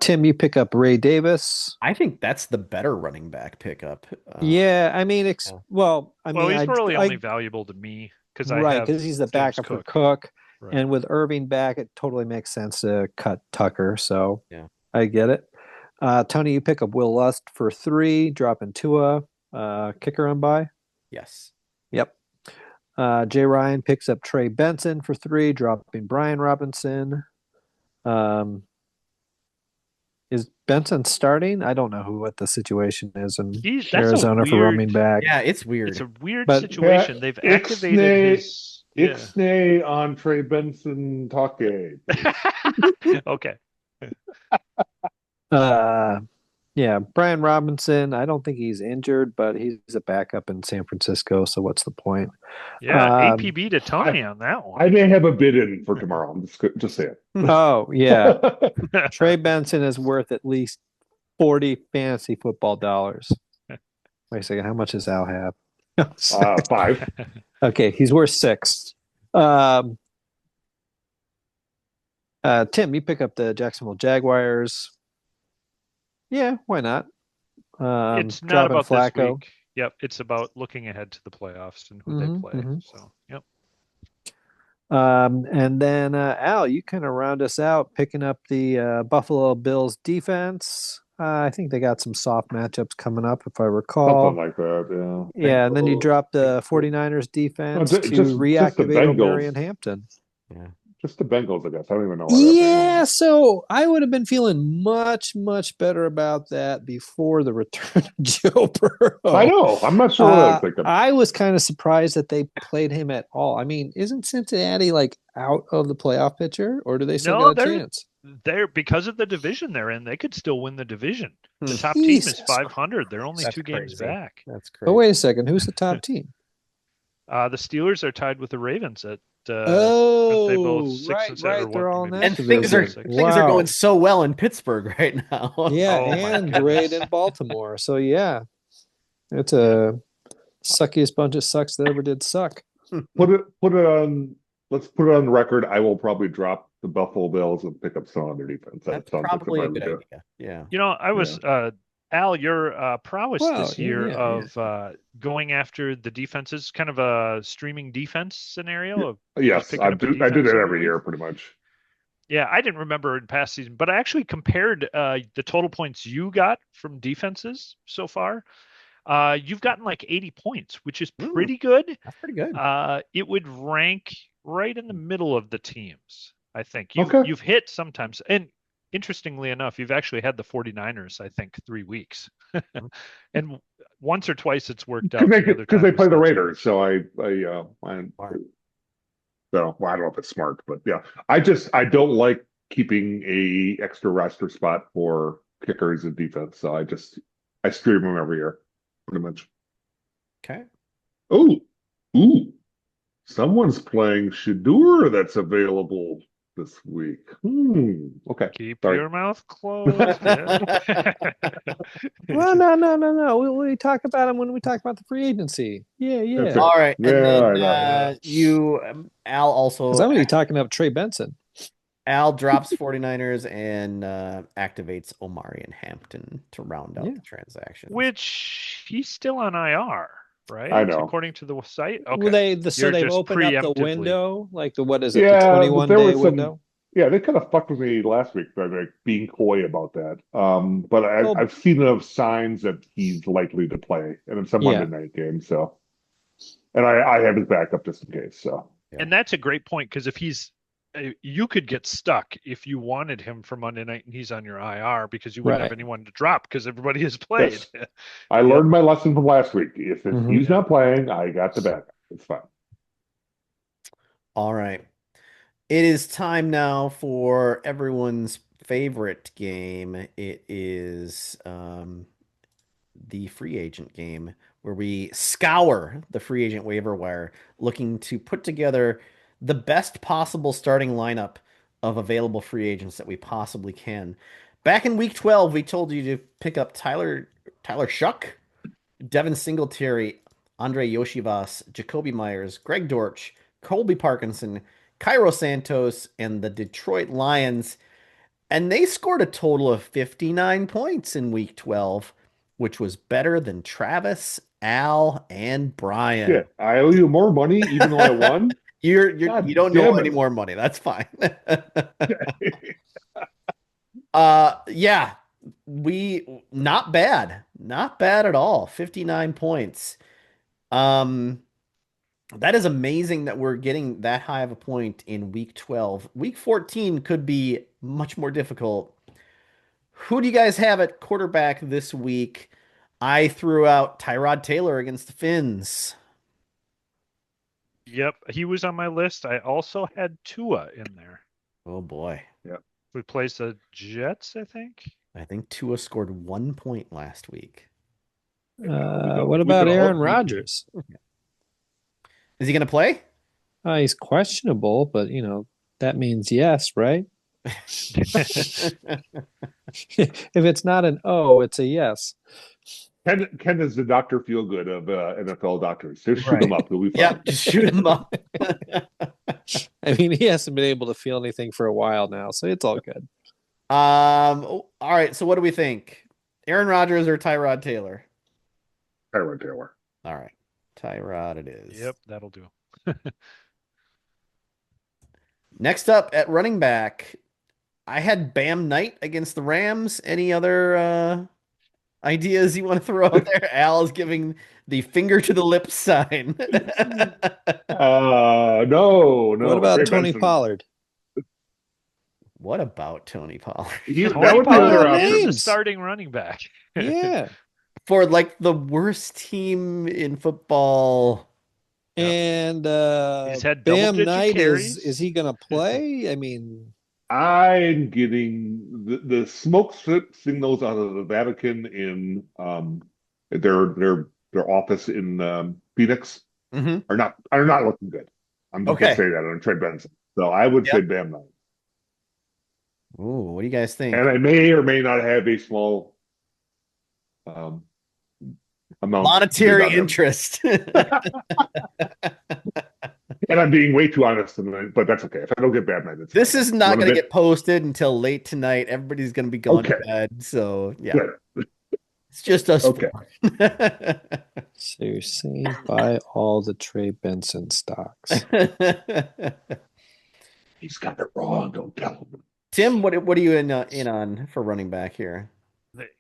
Tim, you pick up Ray Davis. I think that's the better running back pickup. Yeah, I mean, he's really only valuable to me because he's the backup for Cook, and with Irving back, it totally makes sense to cut Tucker. So yeah, I get it. Tony, you pick up Will Lust for 3, dropping Tua, kicker on bye. Yes. Yep. Jay Ryan picks up Trey Benson for 3, dropping Brian Robinson. Is Benson starting? I don't know what the situation is in Arizona for running back. Yeah, it's weird. It's a weird situation. They've activated his Ixnay on Trey Benson Take. Okay. Yeah, Brian Robinson, I don't think he's injured, but he's a backup in San Francisco, so what's the point? Yeah, APB to Tony on that one. I may have a bid in for tomorrow. I'm just saying. Oh, yeah. Trey Benson is worth at least 40 fantasy football dollars. Wait a second, how much does Al have? 5. Okay, he's worth 6. Tim, you pick up the Jacksonville Jaguars. Yeah, why not? It's not about Flacco. This week. Yep, it's about looking ahead to the playoffs and who they play. So, yep. And then Al, you kind of round us out picking up the Buffalo Bills defense. I think they got some soft matchups coming up, if I recall. Something like that, yeah. Yeah, and then you drop the 49ers defense to reactivate O'Mary and Hampton. Yeah. Just the Bengals, I guess. I don't even know. Yeah, so I would have been feeling much, much better about that before the return of Joe Burrow. I know. I'm not sure what I was thinking. I was kind of surprised that they played him at all. I mean, isn't Cincinnati out of the playoff picture, or do they still got a chance? They're because of the division they're in. They could still win the division. The top team is 500. They're only 2 games back. That's crazy. But wait a second, who's the top team? The Steelers are tied with the Ravens at. They both 6 and 7 they're all in that and things are going so well in Pittsburgh right now. Yeah, and great in Baltimore. So yeah, it's a suckiest bunch of sucks that ever did suck. Put it on. Let's put it on the record. I will probably drop the Buffalo Bills and pick up some on their defense. That's probably a good idea. Yeah. I was Al, your prowess this year of going after the defenses, kind of a streaming defense scenario. Yes, I do that every year, pretty much. Yeah, I didn't remember in past season, but I actually compared the total points you got from defenses so far. You've gotten like 80 points, which is pretty good. That's pretty good. It would rank right in the middle of the teams, I think. You've hit sometimes. And interestingly enough, you've actually had the 49ers, I think, 3 weeks. And once or twice it's worked out. Because they play the Raiders. So I don't know if it's smart, but yeah. I don't like keeping a extra roster spot for kickers and defense. So I stream them every year, pretty much. Okay. Ooh. Someone's playing Shadur that's available this week. Okay. Keep your mouth closed. Well, no. We talk about him when we talk about the free agency. Yeah. All right. And then Al also. Because I'm going to be talking about Trey Benson. Al drops 49ers and activates Omari and Hampton to round out the transaction. Which he's still on IR. Right, I know. According to the site, okay. They've opened up the window, the 21-day window. Yeah, they kind of fucked with me last week by like being coy about that. But Well, I've seen enough signs that he's likely to play, and it's a Monday yeah, night game. So, and I have his backup just in case. So, Yeah. And that's a great point because if you could get stuck if you wanted him for Monday night and he's on your IR because you wouldn't have right. anyone to drop because everybody has played. yes, I Yep. learned my lesson from last week. If Mhm. he's not playing, I got the backup. It's fine. All right. It is time now for everyone's favorite game. It is the free agent game where we scour the free agent waiver wire looking to put together the best possible starting lineup of available free agents that we possibly can. Back in week 12, we told you to pick up Tyler Shuck, Devin Singletary, Andre Yoshivas, Jacoby Myers, Greg Dortch, Colby Parkinson, Cairo Santos, and the Detroit Lions. And they scored a total of 59 points in week 12, which was better than Travis, Al, and Brian. Yeah, I owe you more money, even though I won. You God don't know damn any it! more money. That's fine. Yeah, we not bad. Not bad at all. 59 points. Um that is amazing that we're getting that high of a point in week 12. Week 14 could be much more difficult. Who do you guys have at quarterback this week? I threw out Tyrod Taylor against the Finns. Yep. He was on my list. I also had Tua in there. Oh boy. Yeah. We plays the Jets, I think. I think Tua scored 1 point last week. What about Aaron Rodgers? Is he going to play? He's questionable, but that means yes, right? If it's not an O, it's a yes. Ken is the Dr. Feelgood of NFL doctors. Just shoot Right. him up. He'll be fine. Yep, just shoot him up. I mean, he hasn't been able to feel anything for a while now, so it's all good. All right. So what do we think? Aaron Rodgers or Tyrod Taylor? Tyrod Taylor. All right. Tyrod it is. Yep, that'll do. Next up at running back, I had Bam Knight against the Rams. Any other ideas you want to throw out there? Al is giving the finger to the lips sign. No. What about Trey Tony Benson. Pollard? What about Tony Pollard? That Tony would be another Pollard is option. the starting running back. Yeah. For like the worst team in football. Yep. And He's had Bam double-digit Knight carries. is he going to play? I mean, I'm getting the smoke signals out of the Vatican in their office in Phoenix Mhm. are not looking good. I'm just gonna say that on Trey Benson. So I would say Bam Knight. Ooh, what do you guys think? And I may or may not have a small amount Monetary bid on him. interest. And I'm being way too honest tonight, but that's okay. If I don't get Bam Knight, it's This fine. is not Run a going to bit. get posted until late tonight. Everybody's going to be going to Okay. bed. So, yeah, Good. it's just us Okay. four. so you're saying buy all the Trey Benson stocks. He's got it wrong. Don't tell him. Tim, what are you in on for running back here?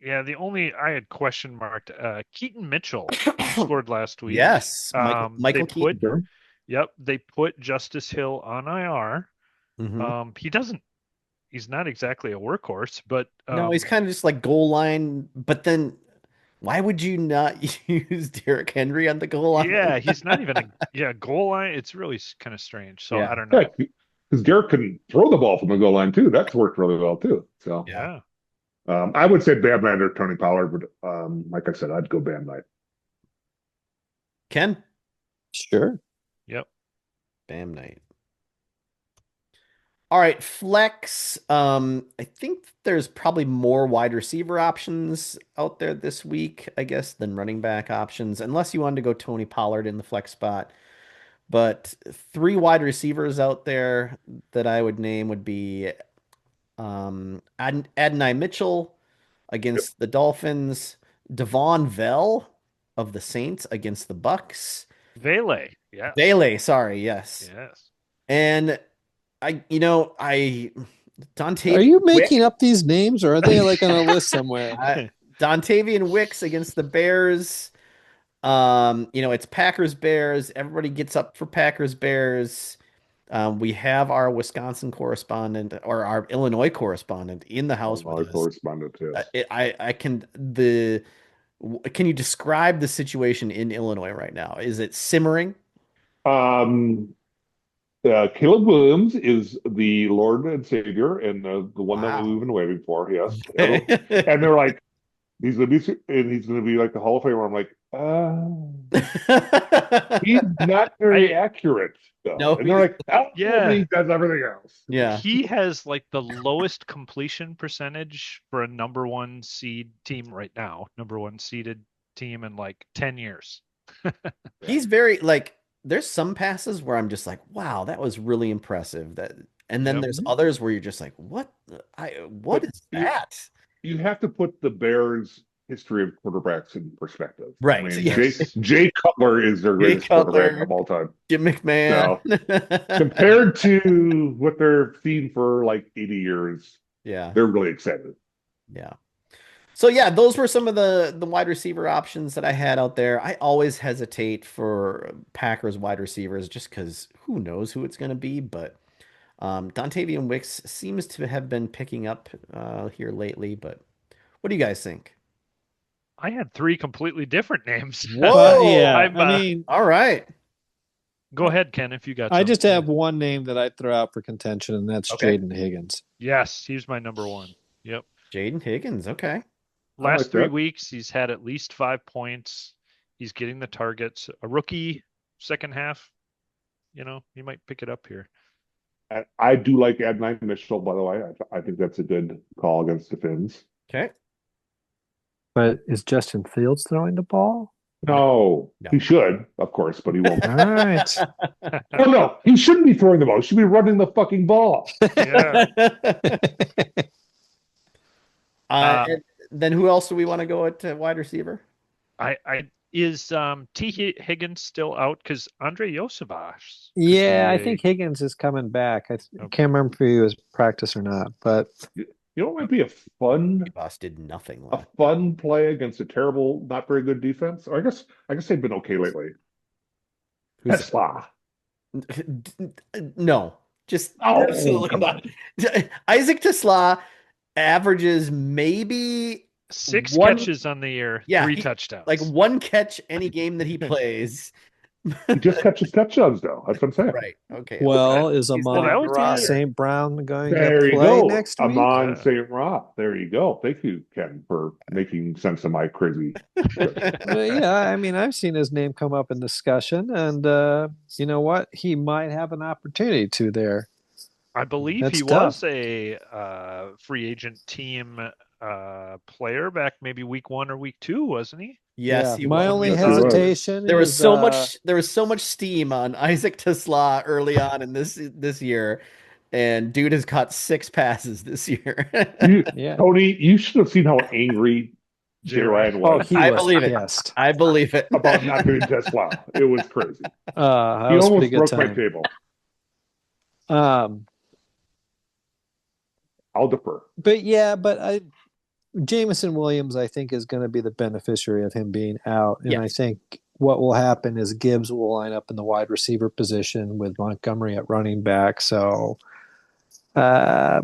Yeah, the only I had question marked Keaton Mitchell scored last week. Yes, Michael Keaton. Sure. Yep, they put Justice Hill on IR. Mhm. He's not exactly a workhorse, but No, he's kind of just like goal line. But then, why would you not use Derrick Henry on the goal line? yeah, he's not even goal line. It's really kind of strange. So Yeah. I don't know. Because Derek can throw the ball from the goal line too. That's worked really well too. So Yeah. I would say Bam Knight or Tony Pollard, but like I said, I'd go Bam Knight. Ken? Sure. Yep. Bam Knight. All right, flex. I think there's probably more wide receiver options out there this week, I guess, than running back options, unless you wanted to go Tony Pollard in the flex spot. But 3 wide receivers out there that I would name would be Adonai Mitchell against the Dolphins, Devon Vell of the Saints against the Bucks. Vele. Yeah. Bailey, sorry, yes. Yes. And Dontavian Are you Wick, making up these names, or are they like on a list somewhere? Dontavian Wicks against the Bears. It's Packers Bears. Everybody gets up for Packers Bears. We have our Wisconsin correspondent or our Illinois correspondent in the house with My us. correspondent, yes. Can you describe the situation in Illinois right now? Is it simmering? Um, Caleb Williams is the Lord and Savior, and the one that Wow. we've been waiting for. Yes, Okay. and they're like, he's gonna be, and he's gonna be like the Hall of Famer. I'm like, he's not very accurate though. No, And they're like, oh, Yeah. but he does everything else. Yeah. He has like the lowest completion percentage for a number one seed team right now, number one seeded team in like 10 years. He's very like there's some passes where I'm just like, wow, that was really impressive. And then Yep. there's others where you're just like, what But is that? You have to put the Bears' history of quarterbacks in perspective. Right. I mean, Yes. Jay Cutler is their Jay greatest quarterback Cutler, of all time. Jim McMahon. Compared to what they're seen for like 80 years, Yeah. they're really excited. Yeah. So yeah, those were some of the wide receiver options that I had out there. I always hesitate for Packers wide receivers just because who knows who it's going to be. But Dontavian Wicks seems to have been picking up here lately. But what do you guys think? I had three completely different names. Whoa! Yeah, I'm, I mean, All right. Go ahead, Ken, if you got I some. just have one name that I throw out for contention, and that's Okay. Jaden Higgins. Yes, he's my number one. Yep. Jaden Higgins. Okay. Last like 3 that. weeks, he's had at least 5 points. He's getting the targets. A rookie second half, he might pick it up here. I do like Adnan Mitchell, by the way. I think that's a good call against the Finns. Okay. But is Justin Fields throwing the ball? No, No. he should, of course, but he won't. All right. Oh, no, he shouldn't be throwing the ball. He should be running the fucking ball. Yeah. And then who else do we want to go at wide receiver? Is T. Higgins still out? Because Andre Yosevich. Yeah, I think Higgins is coming back. I can't remember if he was practice or not, but You know what might be a fun Boss did nothing. play against a terrible, not very good defense? Or I guess they've been okay lately. Tesla. No, just Oh, absolutely come not. Isaac Tesla averages maybe 6 one- catches on the year, Yeah, 3 touchdowns. like one catch any game that he plays. He just catches touchdowns, though. That's what I'm saying. Right. Okay. well, okay. is He's Amon not was even the here. St. Brown going There to you play go. next week? Amon Yeah. St. Roth. There you go. Thank you, Ken, for making sense of my crazy. Well, yeah, I mean, I've seen his name come up in discussion, and you know what? He might have an opportunity to there. I believe That's he tough. was a free agent team player back maybe week 1 or week 2, wasn't he? Yes, Yeah, he my was. only Yes, he was. hesitation There was is, so much steam on Isaac Tesla early on in this year, and dude has caught 6 passes this year. yeah. Tony, you should have seen how angry Jay Ryan Oh, was he I was believe it. pissed. I believe it. about not getting Tesla. It was crazy. That He was a almost pretty good broke my time. table. Um, I'll defer. but Jameson Williams, I think, is going to be the beneficiary of him being out, and I Yes. think what will happen is Gibbs will line up in the wide receiver position with Montgomery at running back. So, I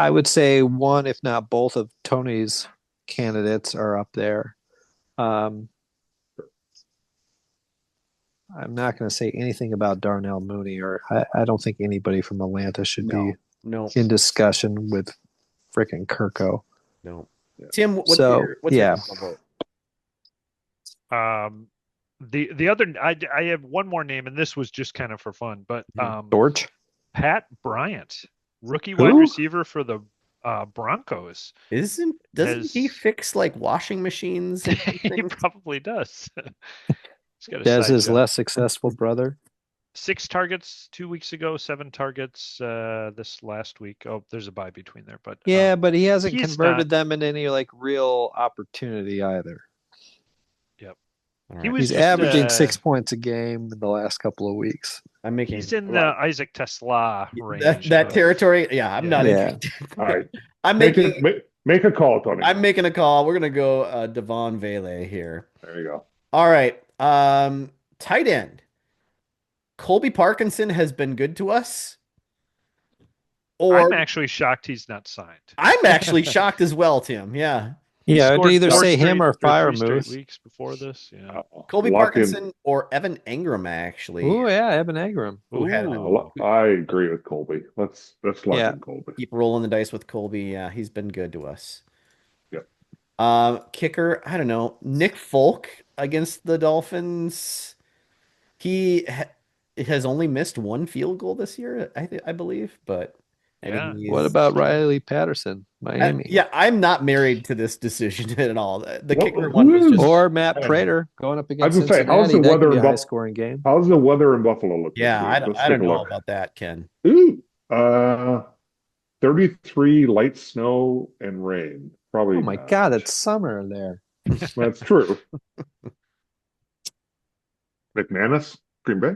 would say one, if not both, of Tony's candidates are up there. I'm not going to say anything about Darnell Mooney, or I don't think anybody from Atlanta should be No. in discussion with frickin' Kirko. No. Tim, what's So, your yeah. vote? The other I have one more name, and this was just kind of for fun, but Dortch? Pat Bryant, rookie Who? wide receiver for the Broncos. Doesn't he fix like washing machines? And He things? probably does. He's got a Does side his job. less successful brother? 6 targets 2 weeks ago, 7 targets this last week. Oh, there's a bye between there, but Yeah, but he hasn't he's converted not- them into any like real opportunity either. All he right. was He's just, averaging 6 points a game in the last couple of weeks. I'm making He's in the Isaac Tesla range. that territory. Yeah, I'm not Yeah. interested. All right. I'm Make making make a call, Tony. I'm making a call. We're gonna go Devon Vele here. There you go. All right. Tight end. Colby Parkinson has been good to us. Or I'm actually shocked he's not signed. I'm actually shocked as well, Tim. Yeah. Yeah, I'd Scored either 4 say him or straight- 3 straight Firemouth. weeks before this. Yeah. Colby Lock in. Parkinson or Evan Engram, actually. Oh yeah, Evan Engram. Who had Ooh. I agree with Colby. Let's lock Yeah. in Colby. keep rolling the dice with Colby. Yeah, he's been good to us. Yep. Kicker, I don't know. Nick Folk against the Dolphins. He has only missed one field goal this year, I believe. But Yeah. What about Riley Patterson, Miami? Yeah, I'm not married to this decision at all. The What- kicker who one was is- just Or Matt Prater going up I against was gonna say, how's Cincinnati. the That weather could be a in Buff- high-scoring game. How's the weather in Buffalo look? this yeah. week? Let's I take don't a know look. about that, Ken. Ooh, 33 light snow and rain. Probably. Oh my not. God, it's summer there. That's true. McManus, Green Bay.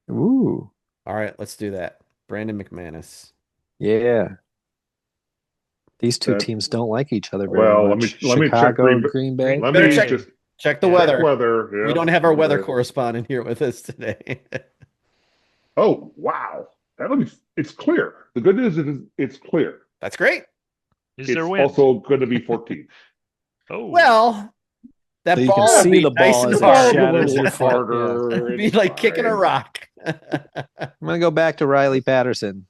Ooh, All right, let's do that. Brandon McManus. yeah. These two That- teams don't like each other very Well, much. let me check Chicago, Green Bay. Green Bay. Let Better me check- just Check the Yeah. weather. weather. We yeah. don't have our weather Okay. correspondent here with us today. Oh wow, it's clear. The good news is it's clear. That's great. Is It's there wind? also going to be 14. Oh, Well, that So you ball can would see be the nice ball and as it hard. shatters It'll your be foot, harder. It'd be It's like kicking a fine. rock. I'm gonna go back to Riley Patterson.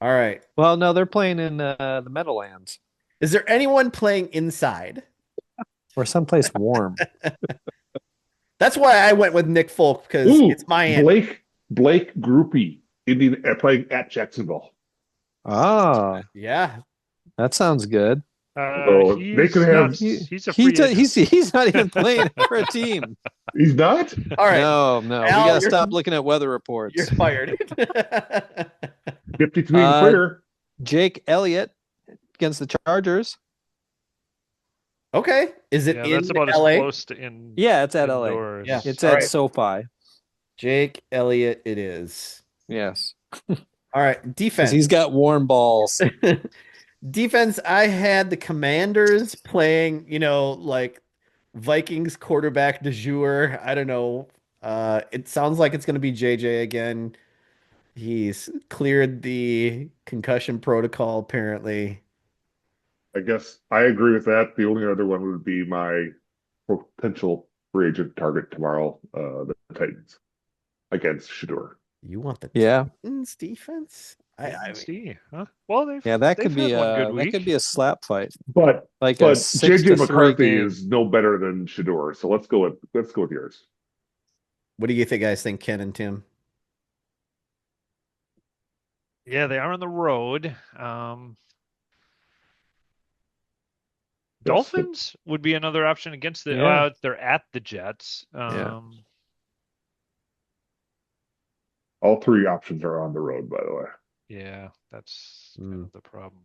All right. Well, no, they're playing in the Meadowlands Is there anyone playing inside? or someplace warm. That's why I went with Nick Folk because Ooh, it's Miami. Blake Groupie playing at Jacksonville. Ah, Yeah. that sounds good. So they could have- he's a free agent. He's not even playing for a team. He's not. All right. No, we Al, gotta you're- stop looking at weather reports. You're fired. 52 being clear. Jake Elliott against the Chargers. Okay. Is it Yeah, in that's about LA? as close to in. Yeah, it's at LA. indoors. Yeah. It's All at right. SoFi. Jake Elliott it is. Yes, All right. because Defense. he's got warm balls. Defense, I had the Commanders playing, like Vikings quarterback de jour. I don't know. It sounds like it's going to be JJ again. He's cleared the concussion protocol, apparently. I guess I agree with that. The only other one would be my potential free agent target tomorrow, the Titans against Shador. You want the Yeah, Titans defense? I mean, see, huh? Well, they've yeah, that they've could be had one good that week. could be a slap fight, But like a but 6-3 JJ McCarthy game. is no better than Shador. So let's go with yours. what do you guys think, Ken and Tim? Yeah, they are on the road. Dolphins would be another option against the. Yeah. They're at the Jets. Yeah. All three options are on the road, by the way. Yeah, that's kind of the problem.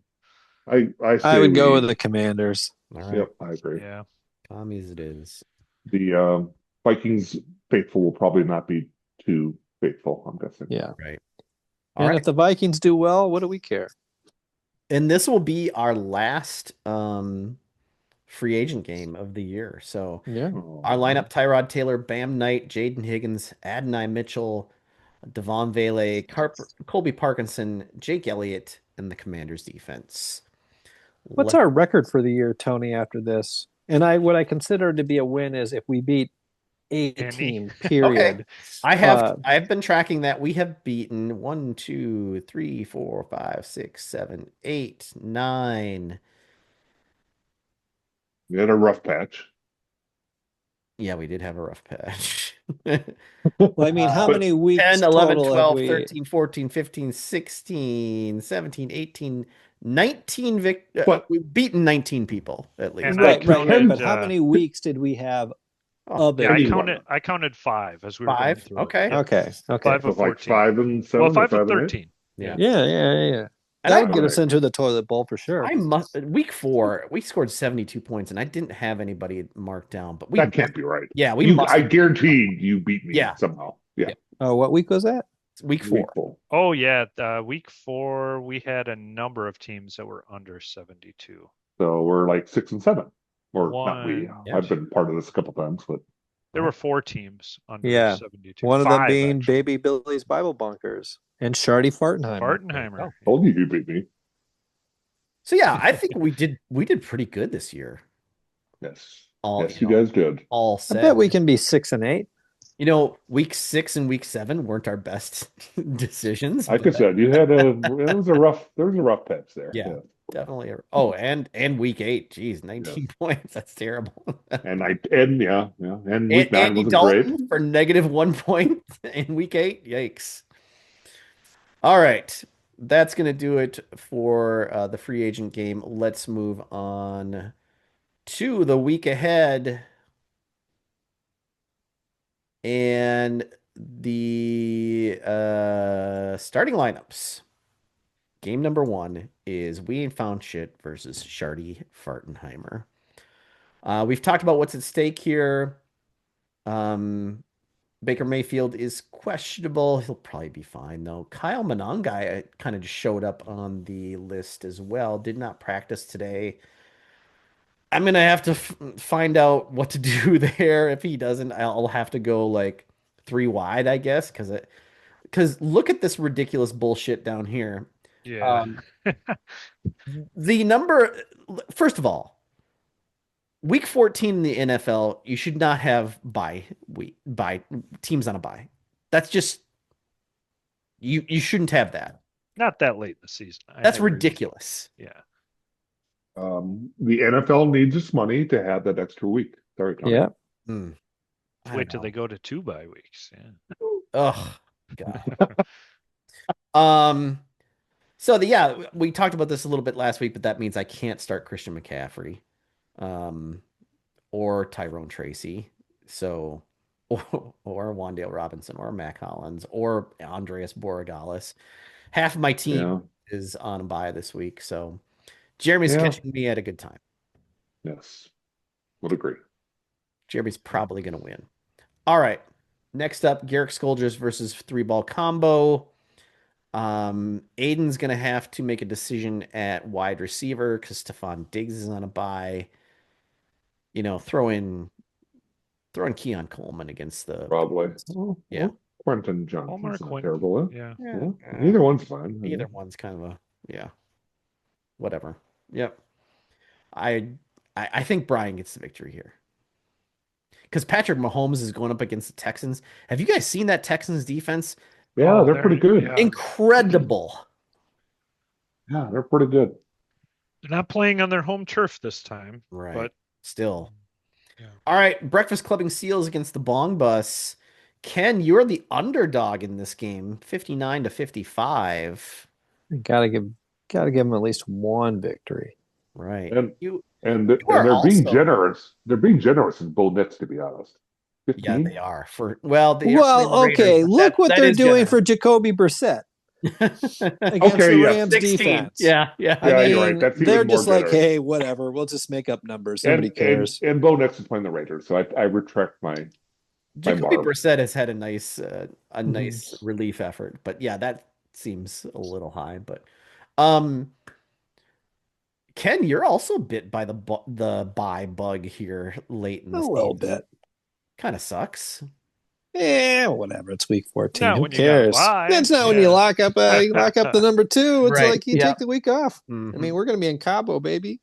I say I would go we- with the Commanders. All right. Yep, I agree. Yeah. Tommy's it is. The Vikings faithful will probably not be too faithful, I'm guessing. Yeah, Right. and All right. if the Vikings do well, what do we care? And this will be our last free agent game of the year. So Yeah, Oh, our lineup: Tyrod Taylor, Bam Knight, Jaden Higgins, Adonai Mitchell, Devon Vele, Colby Parkinson, Jake Elliott, and the Commanders defense. what's our record for the year, Tony? After this, and what I consider to be a win is if we beat a Any? team. Period. I've been tracking that. We have beaten 1, 2, 3, 4, 5, 6, 7, 8, 9. We had a rough patch. Yeah, we did have a rough patch. Well, I mean, how But many weeks 10, 11, total 12, have we? 13, 14, 15, 16, 17, 18, 19 But- we've beaten 19 people at least. And Right, I right, counted, but how many weeks did we have Oh, of it? Yeah, Anyone. I counted 5 as we were going 5? through. it. Okay. Yeah. Okay, okay. 5 So of like 14. 5 and 7. Well, or 5 of 5 and 8? 13. Yeah. Yeah. And That I- would get us into the toilet bowl for sure. I must week 4, we scored 72 points and I didn't have anybody marked down, but we That can't be right. yeah, we must I guarantee you beat me Yeah. somehow. Yeah. Oh, what week was that? Week 4. Oh yeah, week 4 we had a number of teams that were under 72. So we're like 6 and 7, or not we. One, I've been part of this a couple times, but There were 4 teams under Yeah. 72. One of them 5, being actually. Baby Billy's Bible Bunkers and Shardy Fartenheimer. Fartenheimer. told you beat me. So yeah, I think we did pretty good this year. Yes. All Yes, you guys did. all I said. bet we can be 6 and 8. You know, week 6 and week 7 weren't our best decisions. Like I said, there was a rough patch there. Yeah. Definitely. Oh, and week 8, geez, 19 points. That's terrible. And week 9 Andy wasn't Dalton great. for -1 point in week 8. Yikes. All right. That's going to do it for the free agent game. Let's move on to the week ahead. And the starting lineups. Game number 1 is We Ain't Found Shit versus Shardy Fartenheimer. We've talked about what's at stake here. Baker Mayfield is questionable. He'll probably be fine, though. Kyle Monangai kind of just showed up on the list as well. Did not practice today. I'm going to have to find out what to do there. If he doesn't, I'll have to go like 3 wide, I guess, because look at this ridiculous bullshit down here. Yeah. The number, first of all, week 14 in the NFL, you should not have bye teams on a bye. That's just you shouldn't have that. Not that late in the season. That's ridiculous. Yeah. The NFL needs this money to have that extra week. Sorry, Tony. Yeah. Wait till they go to 2 bye weeks. Yeah. Oh God. So we talked about this a little bit last week, but that means I can't start Christian McCaffrey, or Tyrone Tracy, or Wan'Dale Robinson, or Mac Hollins, or Andreas Borregales. Half of my team is on a bye this week, so Jeremy's catching me at a good time. Yes, would agree. Jeremy's probably going to win. All right, next up, Garrick Scolders versus 3-ball combo. Aiden's going to have to make a decision at wide receiver because Stephon Diggs is on a bye. You know, throw in Keon Coleman against the probably. Quentin Johnson's not terrible. Yeah. Neither one's fine. Either one's kind of whatever. Yep. I think Brian gets the victory here because Patrick Mahomes is going up against the Texans. Have you guys seen that Texans defense? Yeah, they're pretty good. Yeah. Incredible. Yeah, they're pretty good. They're not playing on their home turf this time. Right. But still. Yeah. All right. Breakfast Clubbing Seals against the Bong Bus. Ken, you're the underdog in this game, 59-55. Gotta give them at least one victory. Right. And they're being generous. They're being generous in Bo Nix, to be honest. 15? Yeah, they are. Okay. Look what they're doing for Jacoby Brissett against the Rams 16. defense. Yeah. I mean, you're right. That's they're even just more like, generous. hey, whatever. We'll just make up numbers. Nobody cares. And Bo Nix is playing the Raiders, so I retract my Jacoby bar. Brissett has had a nice relief effort, but yeah, that seems a little high. But Ken, you're also bit by the bye bug here late in the season. A little bit. Kind of sucks. Yeah, whatever. It's week 14. Not Who when you got cares? bye. That's not when you lock up the number 2. It's Right. like you take the week off. Mhm. I mean, we're gonna be in Cabo, baby.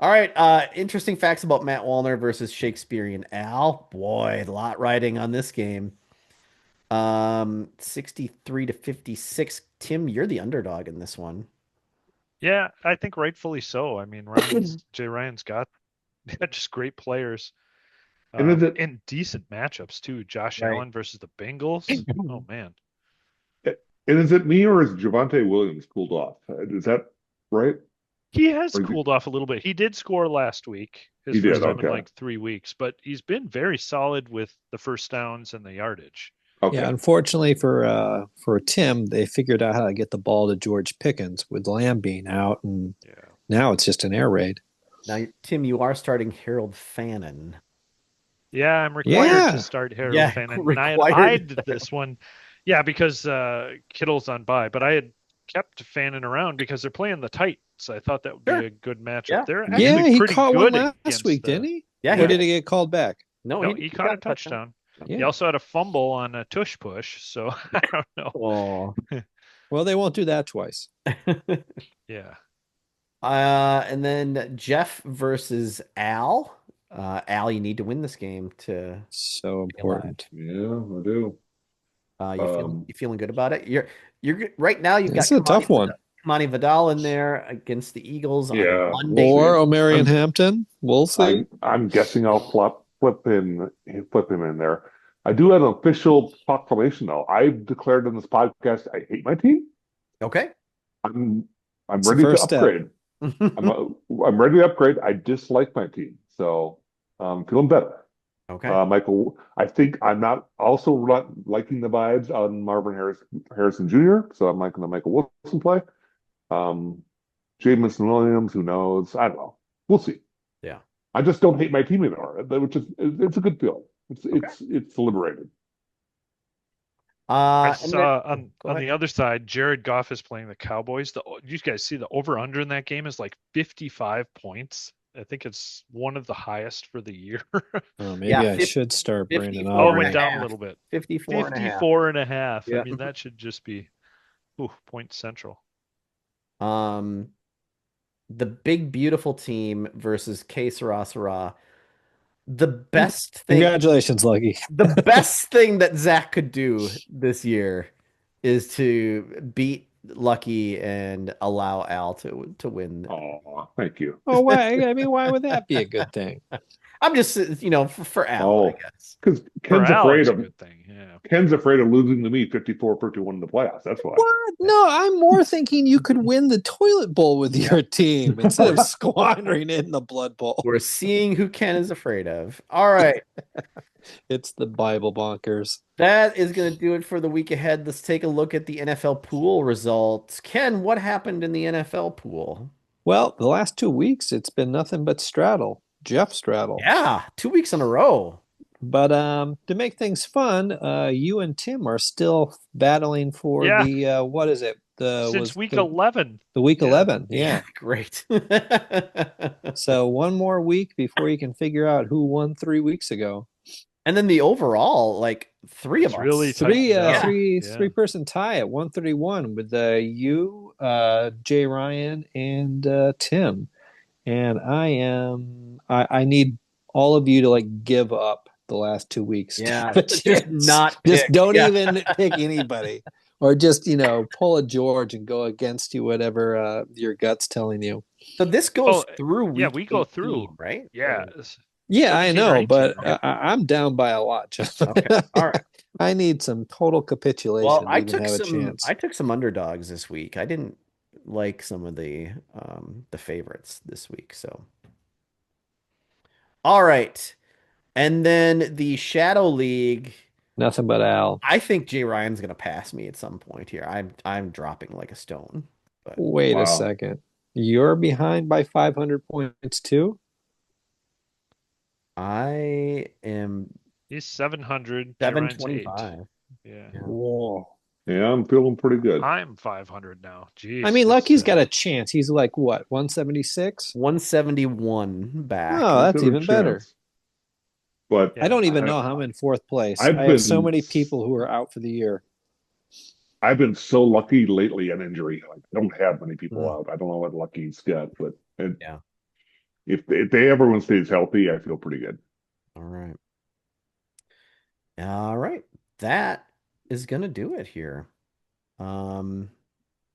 All right. Interesting facts about Matt Wallner versus Shakespearean Al. Boy, a lot riding on this game. 63-56. Tim, you're the underdog in this one. Yeah, I think rightfully so. I mean, Jay Ryan's got just great players. And decent matchups too. Josh Allen versus the Bengals. Oh man. And is it me or is Javonte Williams cooled off? Is that right? He has cooled off a little bit. He did score last week. His first time in like 3 weeks, but he's been very solid with the first downs and the yardage. Okay. Yeah, unfortunately for Tim, they figured out how to get the ball to George Pickens with Lamb being out, and now it's just an air raid. Now, Tim, you are starting Harold Fannin. Yeah, I'm required Yeah. to start Hero Yeah, Fan, and I required. did this one. Yeah, because Kittle's on bye, but I had kept fanning around because they're playing the Titans. I thought that would be Sure. a good matchup. Yeah. They're Mhm. Yeah, actually he pretty caught one good last against week, the. didn't he? Yeah, Or he did did. he get called back? No, No, he caught a touchdown. He Yeah. also had a fumble on a tush push, so I don't know. Oh. Well, they won't do that twice. Yeah. And then Jeff versus Al. Al, you need to win this game to So be alive. important. Yeah, I do. You feeling good about it? You're right now. You've got This is a tough one. Kamani Vidal in there against the Eagles on Yeah. Monday. Or O'Marion Hampton. We'll see. I'm guessing I'll flip him in there. I do have an official proclamation though. I've declared in this podcast I hate my team. Okay. I'm It's the ready to first step. upgrade. I'm ready to upgrade. I dislike my team, so I'm feeling better. Okay. Michael, I think I'm not liking the vibes on Marvin Harrison Jr., so I'm liking the Michael Wilson play. Jameson Williams, who knows? I don't know. We'll see. Yeah. I just don't hate my team anymore, which is it's a good feeling. It's liberated. I and saw then- on the other side, Jared Goff is playing the Cowboys. You guys see the over/under in that game is like 55 points. I think it's one of the highest for the year. Oh, maybe Yeah, I should start Brandon 54 Oh, it and went a down half. a little bit. 54 and a half. 54 and a half. Yeah. I mean, that should just be point central. The big beautiful team versus K Sarah. The best thing Congratulations, Lucky. the best thing that Zach could do this year is to beat Lucky and allow Al to win. Oh, thank you. Oh, why? I mean, why would that be a good thing? I'm just for Al, I guess. Because For Al, it's a good thing. Yeah. Ken's afraid of losing to me 54-51 in the playoffs. That's why. What? No, I'm more thinking you could win the toilet bowl with your team instead of squandering it in the blood bowl. We're seeing who Ken is afraid of. All right. It's the Bible bonkers. That is going to do it for the week ahead. Let's take a look at the NFL pool results. Ken, what happened in the NFL pool? Well, the last 2 weeks, it's been nothing but Jeff Straddle. Yeah, 2 weeks in a row. But to make things fun, you and Tim are still battling for the what is it? Since week 11. The week 11, yeah. Great. So one more week before you can figure out who won 3 weeks ago. And then the overall, like three of us. Really three-person tie at 131 with you, Jay Ryan, and Tim. And I need all of you to like give up the last 2 weeks. Yeah, just don't even pick anybody, or just pull a George and go against you, whatever your gut's telling you. So this goes through. We go 18, through, right? Yeah. Yeah, I know, 19, but right? I'm down by a lot. Okay, all right. I need some total capitulation. Well, to I even have a chance. I took some underdogs this week. I didn't like some of the favorites this week. So, all right, and then the Shadow League. Nothing but Al. I think Jay Ryan's gonna pass me at some point here. I'm dropping like a stone. But Wait a second. You're behind by 500 points too? I am. He's 700. Jay Ryan's 725. Yeah. Whoa. Yeah, I'm feeling pretty good. I'm 500 now. Jeez. I mean, Lucky's got a chance. He's like what, 176? 171 back. Oh, that's Good even better. chance. But I don't even know how I'm in fourth place. I've I have so been- many people who are out for the year. I've been so lucky lately on injury. Like, I don't have many people out. I don't know what Lucky's got, but Yeah. If everyone stays healthy, I feel pretty good. All right. All right. That is gonna do it here.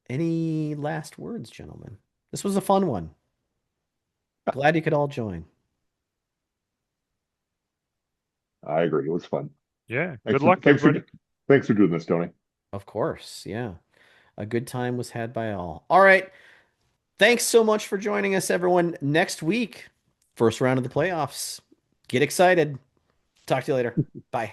Any last words, gentlemen? This was a fun one. Glad you could all join. I agree. It was fun. Yeah. Thanks Good for- luck, thanks for, everybody. thanks for doing this, Tony. Of course, yeah. A good time was had by all. All right. Thanks so much for joining us, everyone. Next week, first round of the playoffs. Get excited. Talk to you later. Bye.